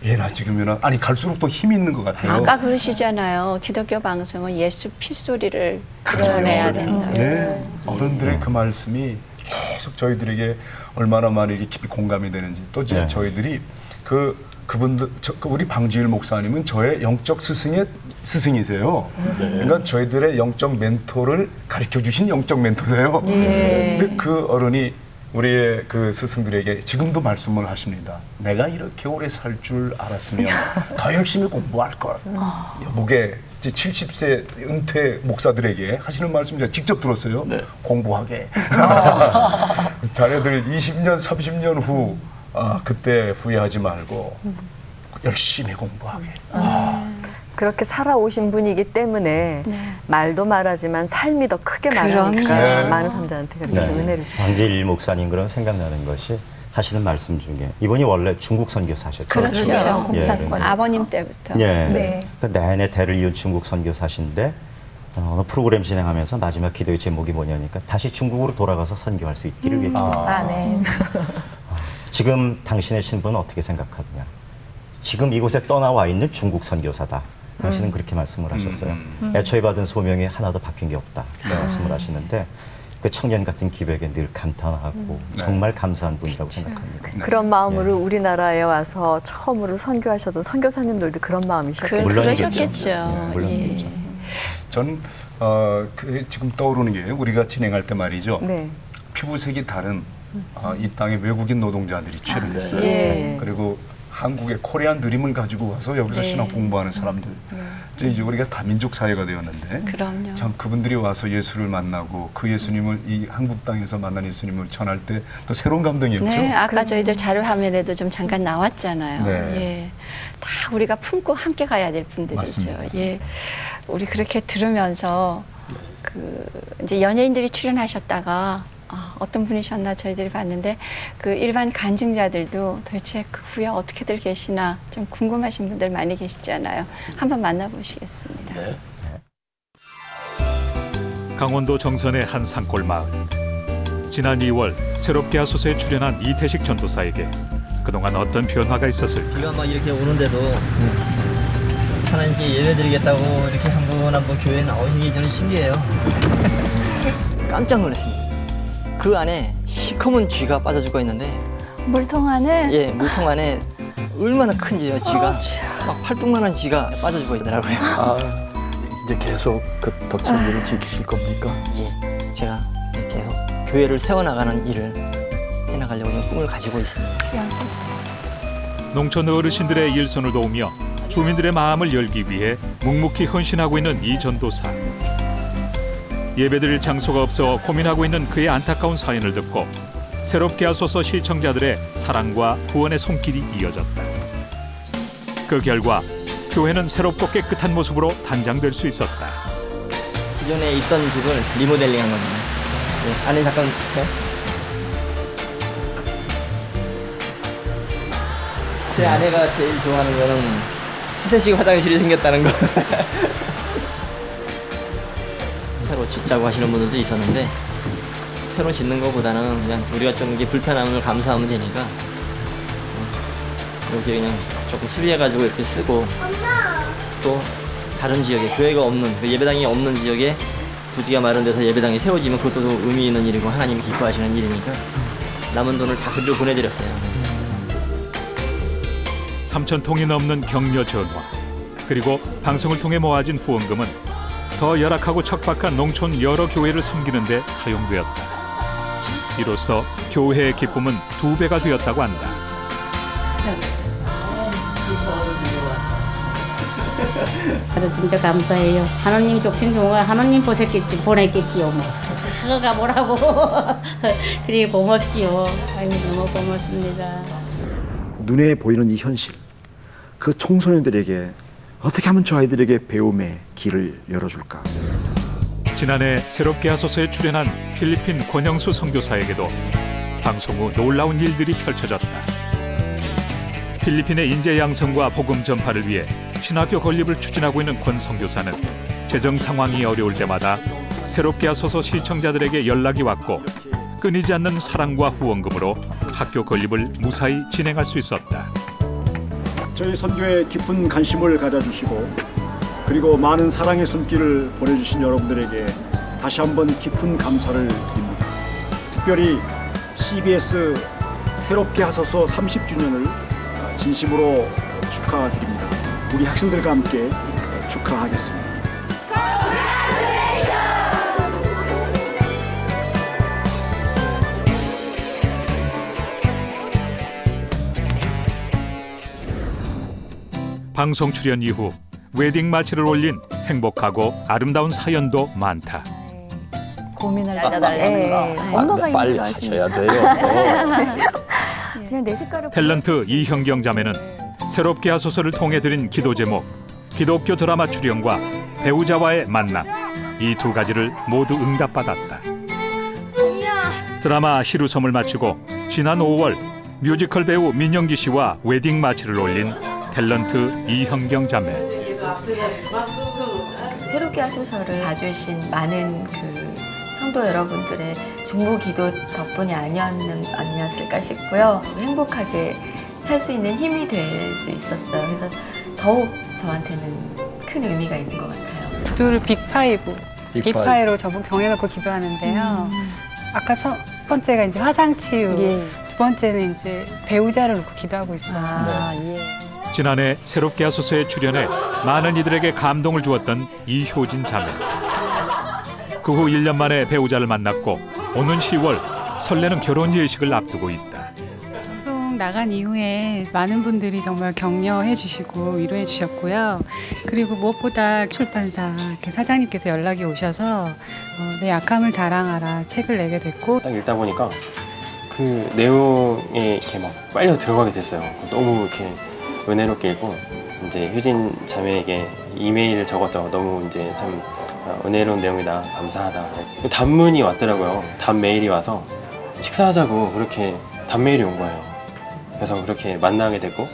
예나 지금이나 아니 갈수록 더 힘이 있는 것 같아요. 아까 그러시잖아요. 기독교 방송은 예수 핏소리를 전해야 된다고. 네. 어른들의 그 말씀이 계속 저희들에게 얼마나 많이 깊이 공감이 되는지 또 저희들이 그분들 우리 방지일 목사님은 저의 영적 스승이세요. 그러니까 저희들의 영적 멘토를 가르쳐 주신 영적 멘토세요. 근데 그 어른이 우리의 그 스승들에게 지금도 말씀을 하십니다. 내가 이렇게 오래 살 줄 알았으면 더 열심히 공부할 걸. 여보게 70세 은퇴 목사들에게 하시는 말씀 제가 직접 들었어요. 공부하게. 자네들 20년, 30년 후 그때 후회하지 말고 열심히 공부하게. 그렇게 살아오신 분이기 때문에 말도 말하지만 삶이 더 크게 말하니까 많은 사람들한테 그렇게 은혜를 주시죠. 방지일 목사님 그런 생각나는 것이 하시는 말씀 중에 이분이 원래 중국 선교사셨죠. 그렇죠. 공산권. 아버님 때부터. 그러니까 내내 대를 이은 중국 선교사신데 어느 프로그램 진행하면서 마지막 기도의 제목이 뭐냐니까 다시 중국으로 돌아가서 선교할 수 있기를 위해 지금 당신의 신분은 어떻게 생각하느냐. 지금 이곳에 떠나와 있는 중국 선교사다. 당신은 그렇게 말씀을 하셨어요. 애초에 받은 소명이 하나도 바뀐 게 없다. 말씀을 하시는데 그 청년 같은 기백에 늘 감탄하고 정말 감사한 분이라고 생각합니다. 그런 마음으로 우리나라에 와서 처음으로 선교하셨던 선교사님들도 그런 마음이셨겠죠. 그러셨겠죠. 물론이겠죠. 저는 지금 떠오르는 게 우리가 진행할 때 말이죠. 피부색이 다른 이 땅의 외국인 노동자들이 출연했어요. 그리고 한국의 코리안 드림을 가지고 와서 여기서 신학 공부하는 사람들. 이제 우리가 다민족 사회가 되었는데 참 그분들이 와서 예수를 만나고 그 예수님을 이 한국 땅에서 만난 예수님을 전할 때 또 새로운 감동이었죠. 네, 아까 저희들 자료 화면에도 좀 잠깐 나왔잖아요. 다 우리가 품고 함께 가야 될 분들이죠. 우리 그렇게 들으면서 이제 연예인들이 출연하셨다가 어떤 분이셨나 저희들이 봤는데 그 일반 간증자들도 도대체 그 후에 어떻게들 계시나 좀 궁금하신 분들 많이 계시잖아요. 한번 만나보시겠습니다. 강원도 정선의 한 산골 마을. 지난 2월 새롭게 하소서에 출연한 이태식 전도사에게 그동안 어떤 변화가 있었을까? 비가 막 이렇게 오는데도 하나님께 예배드리겠다고 이렇게 한 번 교회에 나오시기 저는 신기해요. 깜짝 놀랐습니다. 그 안에 시커먼 쥐가 빠져 죽어 있는데 물통 안에? 물통 안에 얼마나 큰 쥐예요, 쥐가. 막 팔뚝만한 쥐가 빠져 죽어 있더라고요. 이제 계속 그 덕천교를 지키실 겁니까? 제가 계속 교회를 세워나가는 일을 해나가려고 꿈을 가지고 있습니다. 농촌 어르신들의 일손을 도우며 주민들의 마음을 열기 위해 묵묵히 헌신하고 있는 이 전도사. 예배드릴 장소가 없어 고민하고 있는 그의 안타까운 사연을 듣고 새롭게 하소서 시청자들의 사랑과 구원의 손길이 이어졌다. 그 결과 교회는 새롭고 깨끗한 모습으로 단장될 수 있었다. 기존에 있던 집을 리모델링한 겁니다. 안에 잠깐 제 아내가 제일 좋아하는 거는 수세식 화장실이 생겼다는 거. 새로 짓자고 하시는 분들도 있었는데 새로 짓는 것보다는 그냥 우리가 좀 이게 불편함을 감수하면 되니까 여기 그냥 조금 수리해가지고 이렇게 쓰고 또 다른 지역에 교회가 없는 예배당이 없는 지역에 부지가 마련돼서 예배당이 세워지면 그것도 의미 있는 일이고 하나님이 기뻐하시는 일이니까 남은 돈을 다 그리로 보내드렸어요. 네. 3,000통이 넘는 격려 전화 그리고 방송을 통해 모아진 후원금은 더 열악하고 척박한 농촌 여러 교회를 섬기는 데 사용되었다. 이로써 교회의 기쁨은 2배가 되었다고 한다. 아주 진짜 감사해요. 하나님 좋긴 좋은 거야. 하나님 보냈겠지요. 뭐. 그거가 뭐라고. 그래 고맙지요. 아이고 너무 고맙습니다. 눈에 보이는 이 현실, 그 청소년들에게 어떻게 하면 저 아이들에게 배움의 길을 열어줄까? 지난해 새롭게 하소서에 출연한 필리핀 권영수 선교사에게도 방송 후 놀라운 일들이 펼쳐졌다. 필리핀의 인재 양성과 복음 전파를 위해 신학교 건립을 추진하고 있는 권 선교사는 재정 상황이 어려울 때마다 새롭게 하소서 시청자들에게 연락이 왔고 끊이지 않는 사랑과 후원금으로 학교 건립을 무사히 진행할 수 있었다. 저희 선교에 깊은 관심을 가져주시고 그리고 많은 사랑의 손길을 보내주신 여러분들에게 다시 한번 깊은 감사를 드립니다. 특별히 CBS 새롭게 하소서 30주년을 진심으로 축하드립니다. 우리 학생들과 함께 축하하겠습니다. 방송 출연 이후 웨딩 마치를 올린 행복하고 아름다운 사연도 많다. 고민을 받아달라는 거. 엄마가 빨리 하셔야 돼요. 그냥 내 색깔을 탤런트 이형경 자매는 새롭게 하소서를 통해 드린 기도 제목, 기독교 드라마 출연과 배우자와의 만남 이 2가지를 모두 응답받았다. 드라마 시루섬을 마치고 지난 5월 뮤지컬 배우 민영기 씨와 웨딩 마치를 올린 탤런트 이형경 자매. 새롭게 하소서를 봐주신 많은 그 성도 여러분들의 중보 기도 덕분이 아니었을까 싶고요. 행복하게 살 수 있는 힘이 될 수 있었어요. 그래서 더욱 저한테는 큰 의미가 있는 것 같아요. 기도를 빅파이로 정해놓고 기도하는데요. 아까 첫 번째가 이제 화상치유, 두 번째는 이제 배우자를 놓고 기도하고 있어요. 지난해 새롭게 하소서에 출연해 많은 이들에게 감동을 주었던 이효진 자매. 그 후 1년 만에 배우자를 만났고 오는 10월 설레는 결혼 예식을 앞두고 있다. 방송 나간 이후에 많은 분들이 정말 격려해 주시고 위로해 주셨고요. 그리고 무엇보다 출판사 사장님께서 연락이 오셔서 내 약함을 자랑하라 책을 내게 됐고 딱 읽다 보니까 그 내용에 이렇게 막 빨려 들어가게 됐어요. 너무 이렇게 은혜롭게 읽고 이제 효진 자매에게 이메일을 적었죠. 너무 이제 참 은혜로운 내용이다, 감사하다. 단문이 왔더라고요. 단메일이 와서 식사하자고 그렇게 단메일이 온 거예요. 그래서 그렇게 만나게 됐고.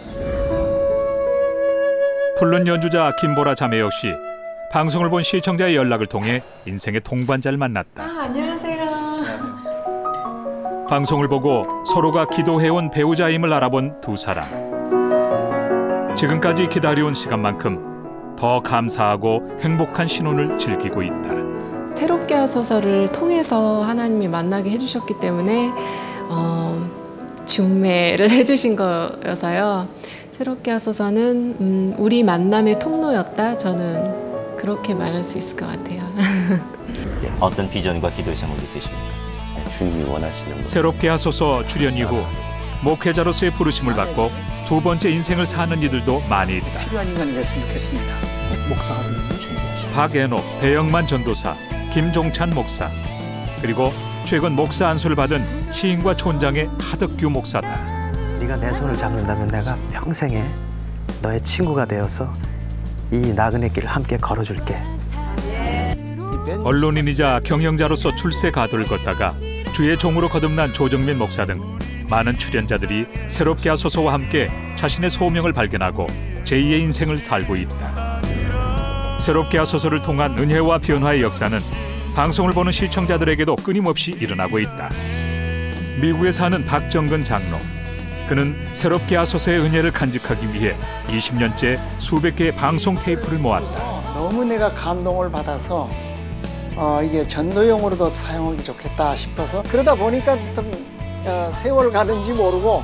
플룻 연주자 김보라 자매 역시 방송을 본 시청자의 연락을 통해 인생의 동반자를 만났다. 안녕하세요. 방송을 보고 서로가 기도해온 배우자임을 알아본 2 사람. 지금까지 기다려온 시간만큼 더 감사하고 행복한 신혼을 즐기고 있다. 새롭게 하소서를 통해서 하나님이 만나게 해주셨기 때문에 중매를 해주신 거여서요. 새롭게 하소서는 우리 만남의 통로였다. 저는 그렇게 말할 수 있을 것 같아요. 어떤 비전과 기도 제목이 있으십니까? 주님이 원하시는 새롭게 하소서 출연 이후 목회자로서의 부르심을 받고 2번째 인생을 사는 이들도 많이 있다. 필요한 인간이 됐으면 좋겠습니다. 목사가 되는 게 중요하죠. 박애녹, 배영만 전도사, 김종찬 목사, 그리고 최근 목사 안수를 받은 시인과 촌장의 하덕규 목사다. 네가 내 손을 잡는다면 내가 평생에 너의 친구가 되어서 이 나그네 길을 함께 걸어줄게. 언론인이자 경영자로서 출세 가도를 걷다가 주의 종으로 거듭난 조정민 목사 등 많은 출연자들이 새롭게 하소서와 함께 자신의 소명을 발견하고 제2의 인생을 살고 있다. 새롭게 하소서를 통한 은혜와 변화의 역사는 방송을 보는 시청자들에게도 끊임없이 일어나고 있다. 미국에 사는 박정근 장로. 그는 새롭게 하소서의 은혜를 간직하기 위해 20년째 수백 개의 방송 테이프를 모았다. 너무 내가 감동을 받아서 이게 전도용으로도 사용하기 좋겠다 싶어서 그러다 보니까 좀 세월 가는지 모르고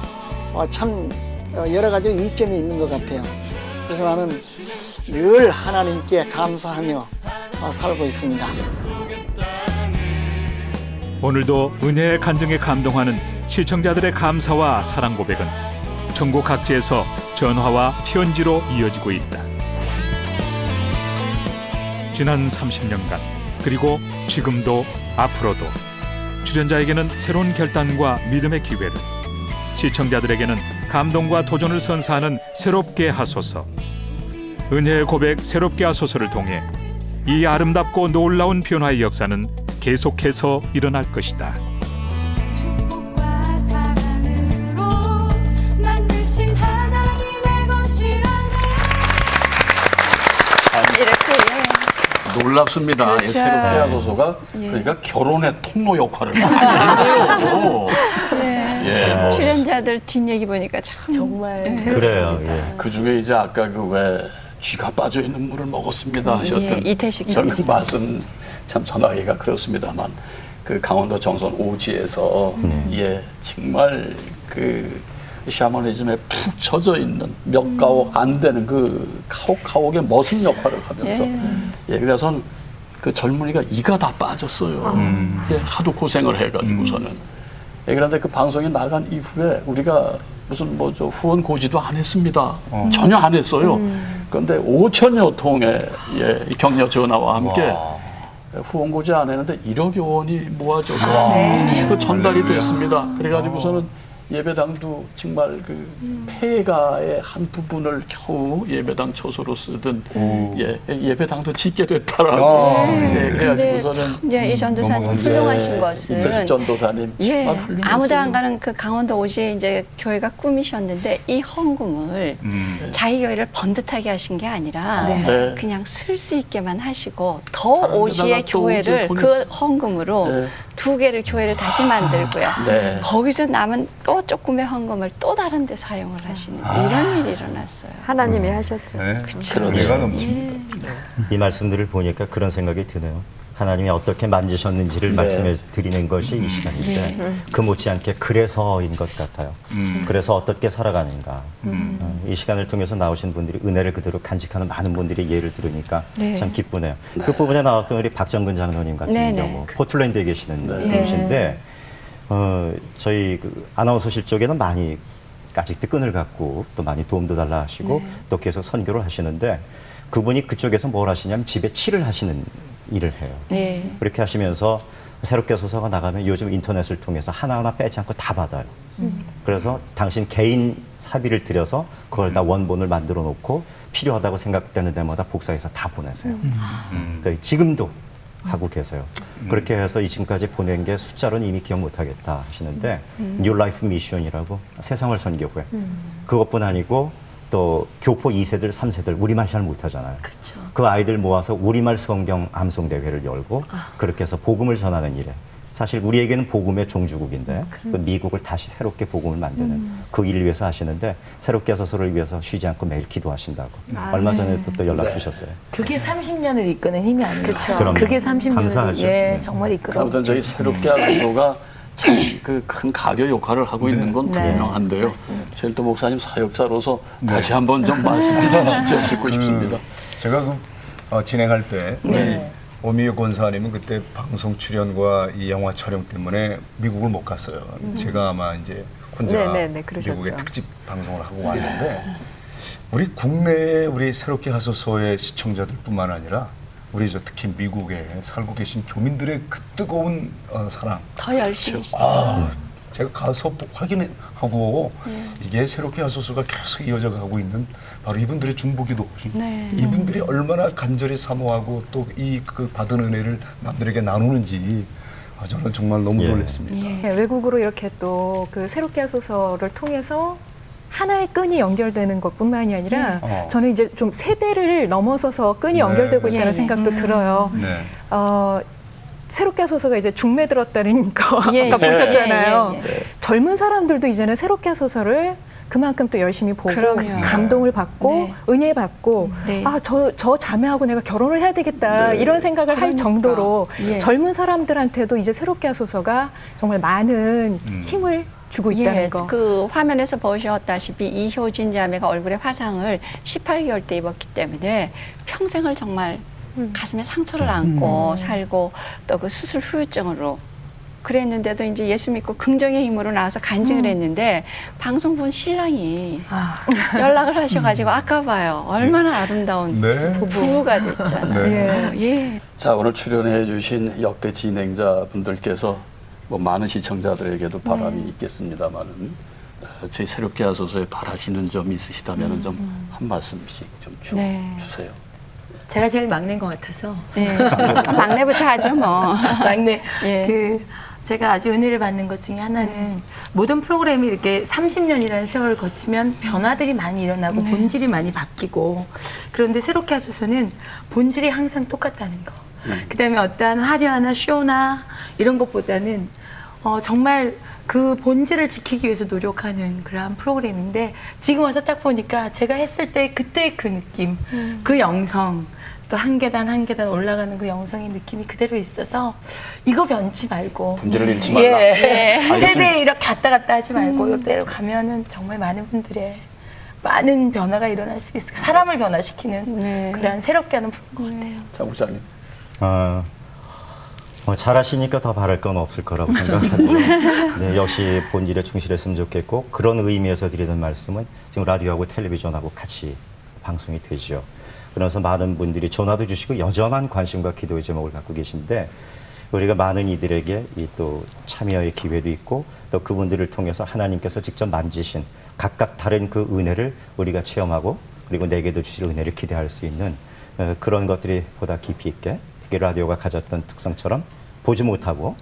참 여러 가지 이점이 있는 것 같아요. 그래서 나는 늘 하나님께 감사하며 살고 있습니다. 오늘도 은혜의 간증에 감동하는 시청자들의 감사와 사랑 고백은 전국 각지에서 전화와 편지로 이어지고 있다. 지난 30년간 그리고 지금도 앞으로도 출연자에게는 새로운 결단과 믿음의 기회를, 시청자들에게는 감동과 도전을 선사하는 새롭게 하소서. 은혜의 고백 새롭게 하소서를 통해 이 아름답고 놀라운 변화의 역사는 계속해서 일어날 것이다. 놀랍습니다. 그렇죠. 이 새롭게 하소서가 예. 그러니까 결혼의 통로 역할을 해요. 뭐 출연자들 뒷얘기 보니까 참 정말 그래요. 그 중에 이제 아까 그 왜 쥐가 빠져 있는 물을 먹었습니다 하셨던 이태식 저는 그 말씀 참 전하기가 그렇습니다만 그 강원도 정선 오지에서 정말 그 샤머니즘에 푹 젖어 있는 몇 가옥 안 되는 그 가옥의 머슴 역할을 하면서 그래서 그 젊은이가 이가 다 빠졌어요. 하도 고생을 해가지고서는. 그런데 그 방송이 나간 이후에 우리가 무슨 저 후원 고지도 안 했습니다. 전혀 안 했어요. 그런데 5천여 통의 격려 전화와 함께 후원 고지 안 했는데 1억여 원이 모아져서 그 전달이 됐습니다. 그래가지고서는 예배당도 정말 그 폐가의 한 부분을 겨우 예배당 초소로 쓰던 예배당도 짓게 됐다라고. 그래가지고서는 이제 이 전도사님 훌륭하신 것은 이태식 전도사님 정말 훌륭했어요. 아무도 안 가는 그 강원도 오지에 이제 교회가 꾸미셨는데 이 헌금을 자기 교회를 번듯하게 하신 게 아니라 그냥 쓸 수 있게만 하시고 더 오지의 교회를 그 헌금으로 2개를 교회를 다시 만들고요. 거기서 남은 또 조금의 헌금을 또 다른 데 사용을 하시는 이런 일이 일어났어요. 하나님이 하셨죠. 그런 애가 넘칩니다. 이 말씀들을 보니까 그런 생각이 드네요. 하나님이 어떻게 만지셨는지를 말씀해 드리는 것이 이 시간인데 그 못지않게 그래서인 것 같아요. 그래서 어떻게 살아가는가. 이 시간을 통해서 나오신 분들이 은혜를 그대로 간직하는 많은 분들의 예를 들으니까 참 기쁘네요. 그 부분에 나왔던 우리 박정근 장로님 같은 경우 포틀랜드에 계시는 분이신데 저희 그 아나운서실 쪽에는 많이 아직 끈을 갖고 또 많이 도움도 달라 하시고 또 계속 선교를 하시는데 그분이 그쪽에서 뭘 하시냐면 집에 칠을 하시는 일을 해요. 그렇게 하시면서 새롭게 소서가 나가면 요즘 인터넷을 통해서 하나하나 빼지 않고 다 받아요. 그래서 당신 개인 사비를 들여서 그걸 다 원본을 만들어 놓고 필요하다고 생각되는 데마다 복사해서 다 보내세요. 그러니까 지금도 하고 계세요. 그렇게 해서 지금까지 보낸 게 숫자로는 이미 기억 못하겠다 하시는데 뉴 라이프 미션이라고 세상을 선교회 그것뿐 아니고 또 교포 2세들, 3세들 우리말 잘 못하잖아요. 그 아이들 모아서 우리말 성경 암송대회를 열고 그렇게 해서 복음을 전하는 일에 사실 우리에게는 복음의 종주국인데 또 미국을 다시 새롭게 복음을 만드는 그 일을 위해서 하시는데 새롭게 하소서를 위해서 쉬지 않고 매일 기도하신다고 얼마 전에 또 연락 주셨어요. 그게 30년을 이끄는 힘이 아니에요. 그럼요. 그게 30년을 감사하죠. 정말 이끌어. 아무튼 저희 새롭게 하소서가 참 그 큰 가교 역할을 하고 있는 건 분명한데요. 저희 또 목사님 사역자로서 다시 한번 좀 말씀해 주시죠. 듣고 싶습니다. 제가 진행할 때 오미유 권사님은 그때 방송 출연과 이 영화 촬영 때문에 미국을 못 갔어요. 제가 아마 이제 혼자 미국의 특집 방송을 하고 왔는데 우리 국내에 우리 새롭게 하소서의 시청자들뿐만 아니라 우리 특히 미국에 살고 계신 교민들의 그 뜨거운 사랑 더 열심히 제가 가서 확인하고 이게 새롭게 하소서가 계속 이어져 가고 있는 바로 이분들의 중보기도 이분들이 얼마나 간절히 사모하고 또 이 그 받은 은혜를 남들에게 나누는지 저는 정말 너무 놀랐습니다. 외국으로 이렇게 또 그 새롭게 하소서를 통해서 하나의 끈이 연결되는 것뿐만이 아니라 저는 이제 좀 세대를 넘어서서 끈이 연결되고 있다는 생각도 들어요. 새롭게 하소서가 이제 중매 들었다는 거 아까 보셨잖아요. 젊은 사람들도 이제는 새롭게 하소서를 그만큼 또 열심히 보고 그럼요. 감동을 받고 네. 은혜 받고 네. 저 자매하고 내가 결혼을 해야 되겠다 이런 생각을 할 정도로 예. 젊은 사람들한테도 이제 새롭게 하소서가 정말 많은 힘을 주고 있다는 거. 그 화면에서 보셨다시피 이효진 자매가 얼굴에 화상을 18개월 때 입었기 때문에 평생을 정말 가슴에 상처를 안고 살고 또 그 수술 후유증으로 그랬는데도 이제 예수 믿고 긍정의 힘으로 나와서 간증을 했는데 방송 본 신랑이 연락을 하셔가지고 아까 봐요. 얼마나 아름다운 네. 부부가 됐잖아요. 네. 예. 자, 오늘 출연해 주신 역대 진행자분들께서 뭐 많은 시청자들에게도 바람이 있겠습니다만은 저희 새롭게 하소서에 바라시는 점이 있으시다면 좀 한 말씀씩 좀 주세요. 제가 제일 막내인 것 같아서. 네. 막내부터 하죠 뭐. 막내. 예. 제가 아주 은혜를 받는 것 중에 하나는 모든 프로그램이 이렇게 30년이라는 세월을 거치면 변화들이 많이 일어나고 본질이 많이 바뀌고 그런데 새롭게 하소서는 본질이 항상 똑같다는 거. 그다음에 어떠한 화려한 쇼나 이런 것보다는 정말 그 본질을 지키기 위해서 노력하는 그러한 프로그램인데 지금 와서 딱 보니까 제가 했을 때 그때의 그 느낌, 그 영성 또 한 계단 한 계단 올라가는 그 영성의 느낌이 그대로 있어서 이거 변치 말고 본질을 잃지 말라. 예. 세대에 이렇게 갔다 갔다 하지 말고 이때로 가면은 정말 많은 분들의 많은 변화가 일어날 수 있을 사람을 변화시키는 그런 새롭게 하는 프로그램 것 같아요. 자, 목사님. 잘하시니까 더 바랄 건 없을 거라고 생각합니다. 네, 역시 본질에 충실했으면 좋겠고 그런 의미에서 드리는 말씀은 지금 라디오하고 텔레비전하고 같이 방송이 되죠. 그래서 많은 분들이 전화도 주시고 여전한 관심과 기도의 제목을 갖고 계신데 우리가 많은 이들에게 이 또 참여의 기회도 있고 또 그분들을 통해서 하나님께서 직접 만지신 각각 다른 그 은혜를 우리가 체험하고 그리고 내게도 주실 은혜를 기대할 수 있는 그런 것들이 보다 깊이 있게 특히 라디오가 가졌던 특성처럼 보지 못하고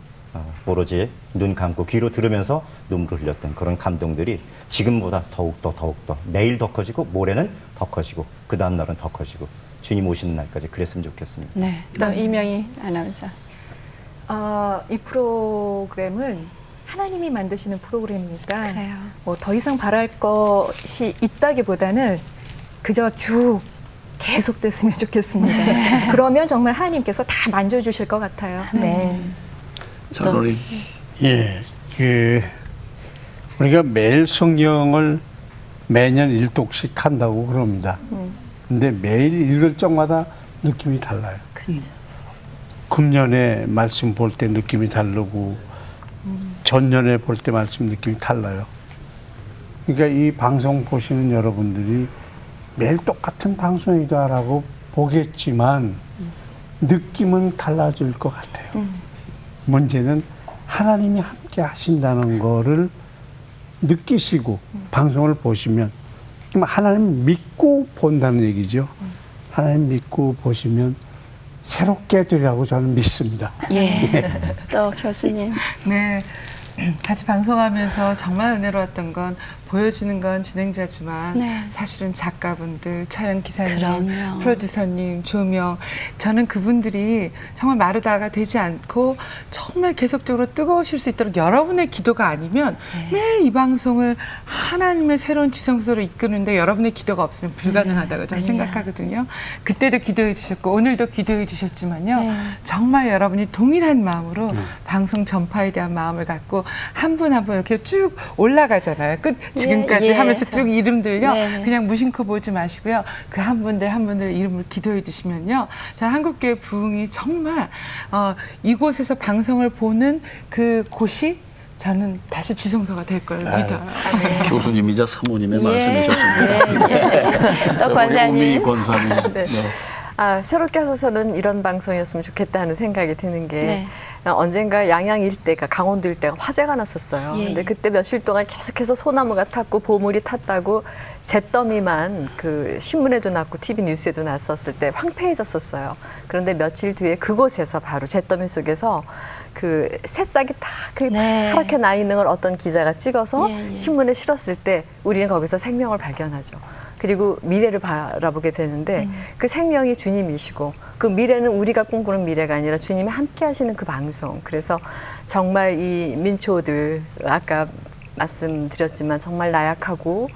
오로지 눈 감고 귀로 들으면서 눈물을 흘렸던 그런 감동들이 지금보다 더욱더 내일 더 커지고 모레는 더 커지고 그 다음 날은 더 커지고 주님 오시는 날까지 그랬으면 좋겠습니다. 네, 또 이명희 아나운서. 이 프로그램은 하나님이 만드시는 프로그램이니까 그래요. 더 이상 바랄 것이 있다기보다는 그저 쭉 계속됐으면 좋겠습니다. 그러면 정말 하나님께서 다 만져주실 것 같아요. 네. 장로님. 예, 우리가 매일 성경을 매년 1독씩 한다고 그럽니다. 근데 매일 읽을 적마다 느낌이 달라요. 금년에 말씀 볼 때 느낌이 다르고 전년에 볼 때 말씀 느낌이 달라요. 그러니까 이 방송 보시는 여러분들이 매일 똑같은 방송이다라고 보겠지만 느낌은 달라질 것 같아요. 문제는 하나님이 함께 하신다는 거를 느끼시고 방송을 보시면 하나님 믿고 본다는 얘기죠. 하나님 믿고 보시면 새롭게 되리라고 저는 믿습니다. 예. 또 교수님. 네. 같이 방송하면서 정말 은혜로웠던 건 보여지는 건 진행자지만 사실은 작가분들, 촬영 기사님, 그럼요. 프로듀서님, 조명 저는 그분들이 정말 마르다가 되지 않고 정말 계속적으로 뜨거우실 수 있도록 여러분의 기도가 아니면 매일 이 방송을 하나님의 새로운 지성소로 이끄는데 여러분의 기도가 없으면 불가능하다고 저는 생각하거든요. 그때도 기도해 주셨고 오늘도 기도해 주셨지만요. 정말 여러분이 동일한 마음으로 방송 전파에 대한 마음을 갖고 한 분 한 분 이렇게 쭉 올라가잖아요. 지금까지 하면서 쭉 이름들요. 그냥 무심코 보지 마시고요. 그 한 분들 한 분들 이름을 기도해 주시면요. 저는 한국교회 부흥이 정말 이곳에서 방송을 보는 그 곳이 저는 다시 지성소가 될 걸 믿어요. 교수님이자 사모님의 말씀이셨습니다. 또 권사님. 권사님. 네. 새롭게 하소서는 이런 방송이었으면 좋겠다는 생각이 드는 게 언젠가 양양 일대가 강원도 일대가 화재가 났었어요. 근데 그때 며칠 동안 계속해서 소나무가 탔고 보물이 탔다고 잿더미만 그 신문에도 났고 TV 뉴스에도 났었을 때 황폐해졌었어요. 그런데 며칠 뒤에 그곳에서 바로 잿더미 속에서 그 새싹이 다 파랗게 나 있는 걸 어떤 기자가 찍어서 신문에 실었을 때 우리는 거기서 생명을 발견하죠. 그리고 미래를 바라보게 되는데 그 생명이 주님이시고 그 미래는 우리가 꿈꾸는 미래가 아니라 주님이 함께 하시는 그 방송. 그래서 정말 이 민초들 아까 말씀드렸지만 정말 나약하고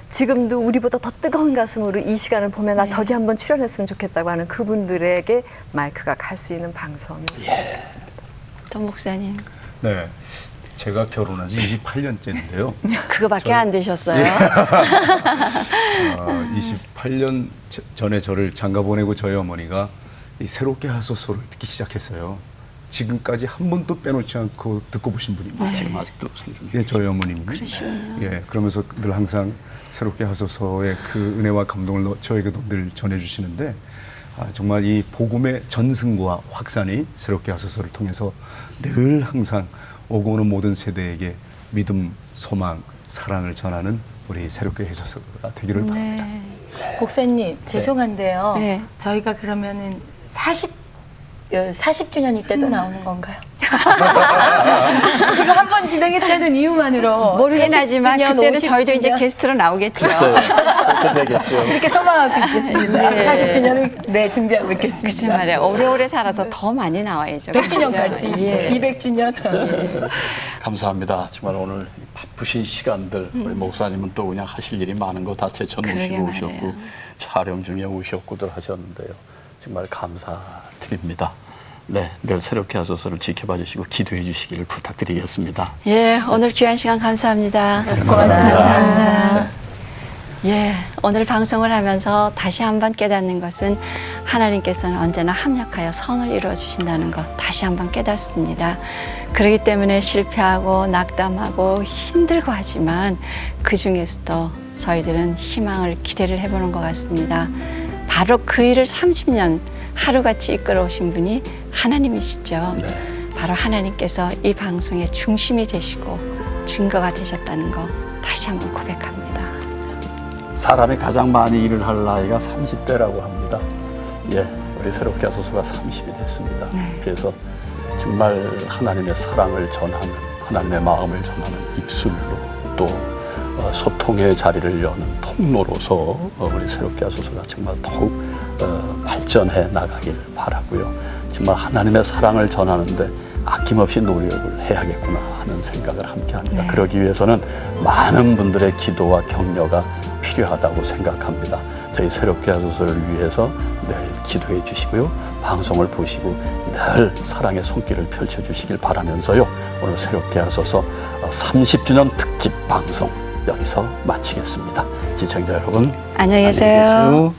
지금도 우리보다 더 뜨거운 가슴으로 이 시간을 보면 나 저기 한번 출연했으면 좋겠다고 하는 그분들에게 마이크가 갈 수 있는 방송이었으면 좋겠습니다. 돈 목사님. 네. 제가 결혼한 지 28년째인데요. 그거밖에 안 되셨어요? 28년 전에 저를 장가 보내고 저희 어머니가 이 새롭게 하소서를 듣기 시작했어요. 지금까지 한 번도 빼놓지 않고 듣고 보신 분입니다. 지금 아직도 생존. 예, 저희 어머님. 그러시군요. 예, 그러면서 늘 항상 새롭게 하소서의 그 은혜와 감동을 저에게도 늘 전해주시는데 정말 이 복음의 전승과 확산이 새롭게 하소서를 통해서 늘 항상 오고 오는 모든 세대에게 믿음, 소망, 사랑을 전하는 우리 새롭게 하소서가 되기를 바랍니다. 목사님 죄송한데요. 네. 저희가 그러면은 40주년일 때도 나오는 건가요? 이거 한 번 진행했다는 이유만으로 모르긴 하지만 40주년, 그때는 저희도 50주년? 이제 게스트로 나오겠죠. 그렇게 되겠죠. 이렇게 소망하고 있겠습니다. 네. 40주년을 네 준비하고 있겠습니다. 글쎄 말이야. 오래오래 살아서 더 많이 나와야죠. 100주년까지, 예. 200주년. 감사합니다. 정말 오늘 바쁘신 시간들 우리 목사님은 또 그냥 하실 일이 많은 거 다 제쳐놓으시고 그러게 오셨고 말이에요. 촬영 중에 오셨고들 하셨는데요. 정말 감사드립니다. 네, 늘 새롭게 하소서를 지켜봐 주시고 기도해 주시기를 부탁드리겠습니다. 예, 오늘 귀한 시간 감사합니다. 고맙습니다. 감사합니다. 예, 오늘 방송을 하면서 다시 한번 깨닫는 것은 하나님께서는 언제나 합력하여 선을 이루어 주신다는 것 다시 한번 깨닫습니다. 그렇기 때문에 실패하고 낙담하고 힘들고 하지만 그 중에서도 저희들은 희망을 기대를 해보는 것 같습니다. 바로 그 일을 30년 하루같이 이끌어 오신 분이 하나님이시죠. 바로 하나님께서 이 방송의 중심이 되시고 증거가 되셨다는 거 다시 한번 고백합니다. 사람이 가장 많이 일을 할 나이가 30대라고 합니다. 예, 우리 새롭게 하소서가 30이 됐습니다. 그래서 정말 하나님의 사랑을 전하는, 하나님의 마음을 전하는 입술로 또 소통의 자리를 여는 통로로서 우리 새롭게 하소서가 정말 더욱 발전해 나가길 바라고요. 정말 하나님의 사랑을 전하는데 아낌없이 노력을 해야겠구나 하는 생각을 함께 합니다. 그러기 위해서는 많은 분들의 기도와 격려가 필요하다고 생각합니다. 저희 새롭게 하소서를 위해서 늘 기도해 주시고요. 방송을 보시고 늘 사랑의 손길을 펼쳐주시길 바라면서요. 오늘 새롭게 하소서 30주년 특집 방송 여기서 마치겠습니다. 시청자 여러분 안녕히 계세요.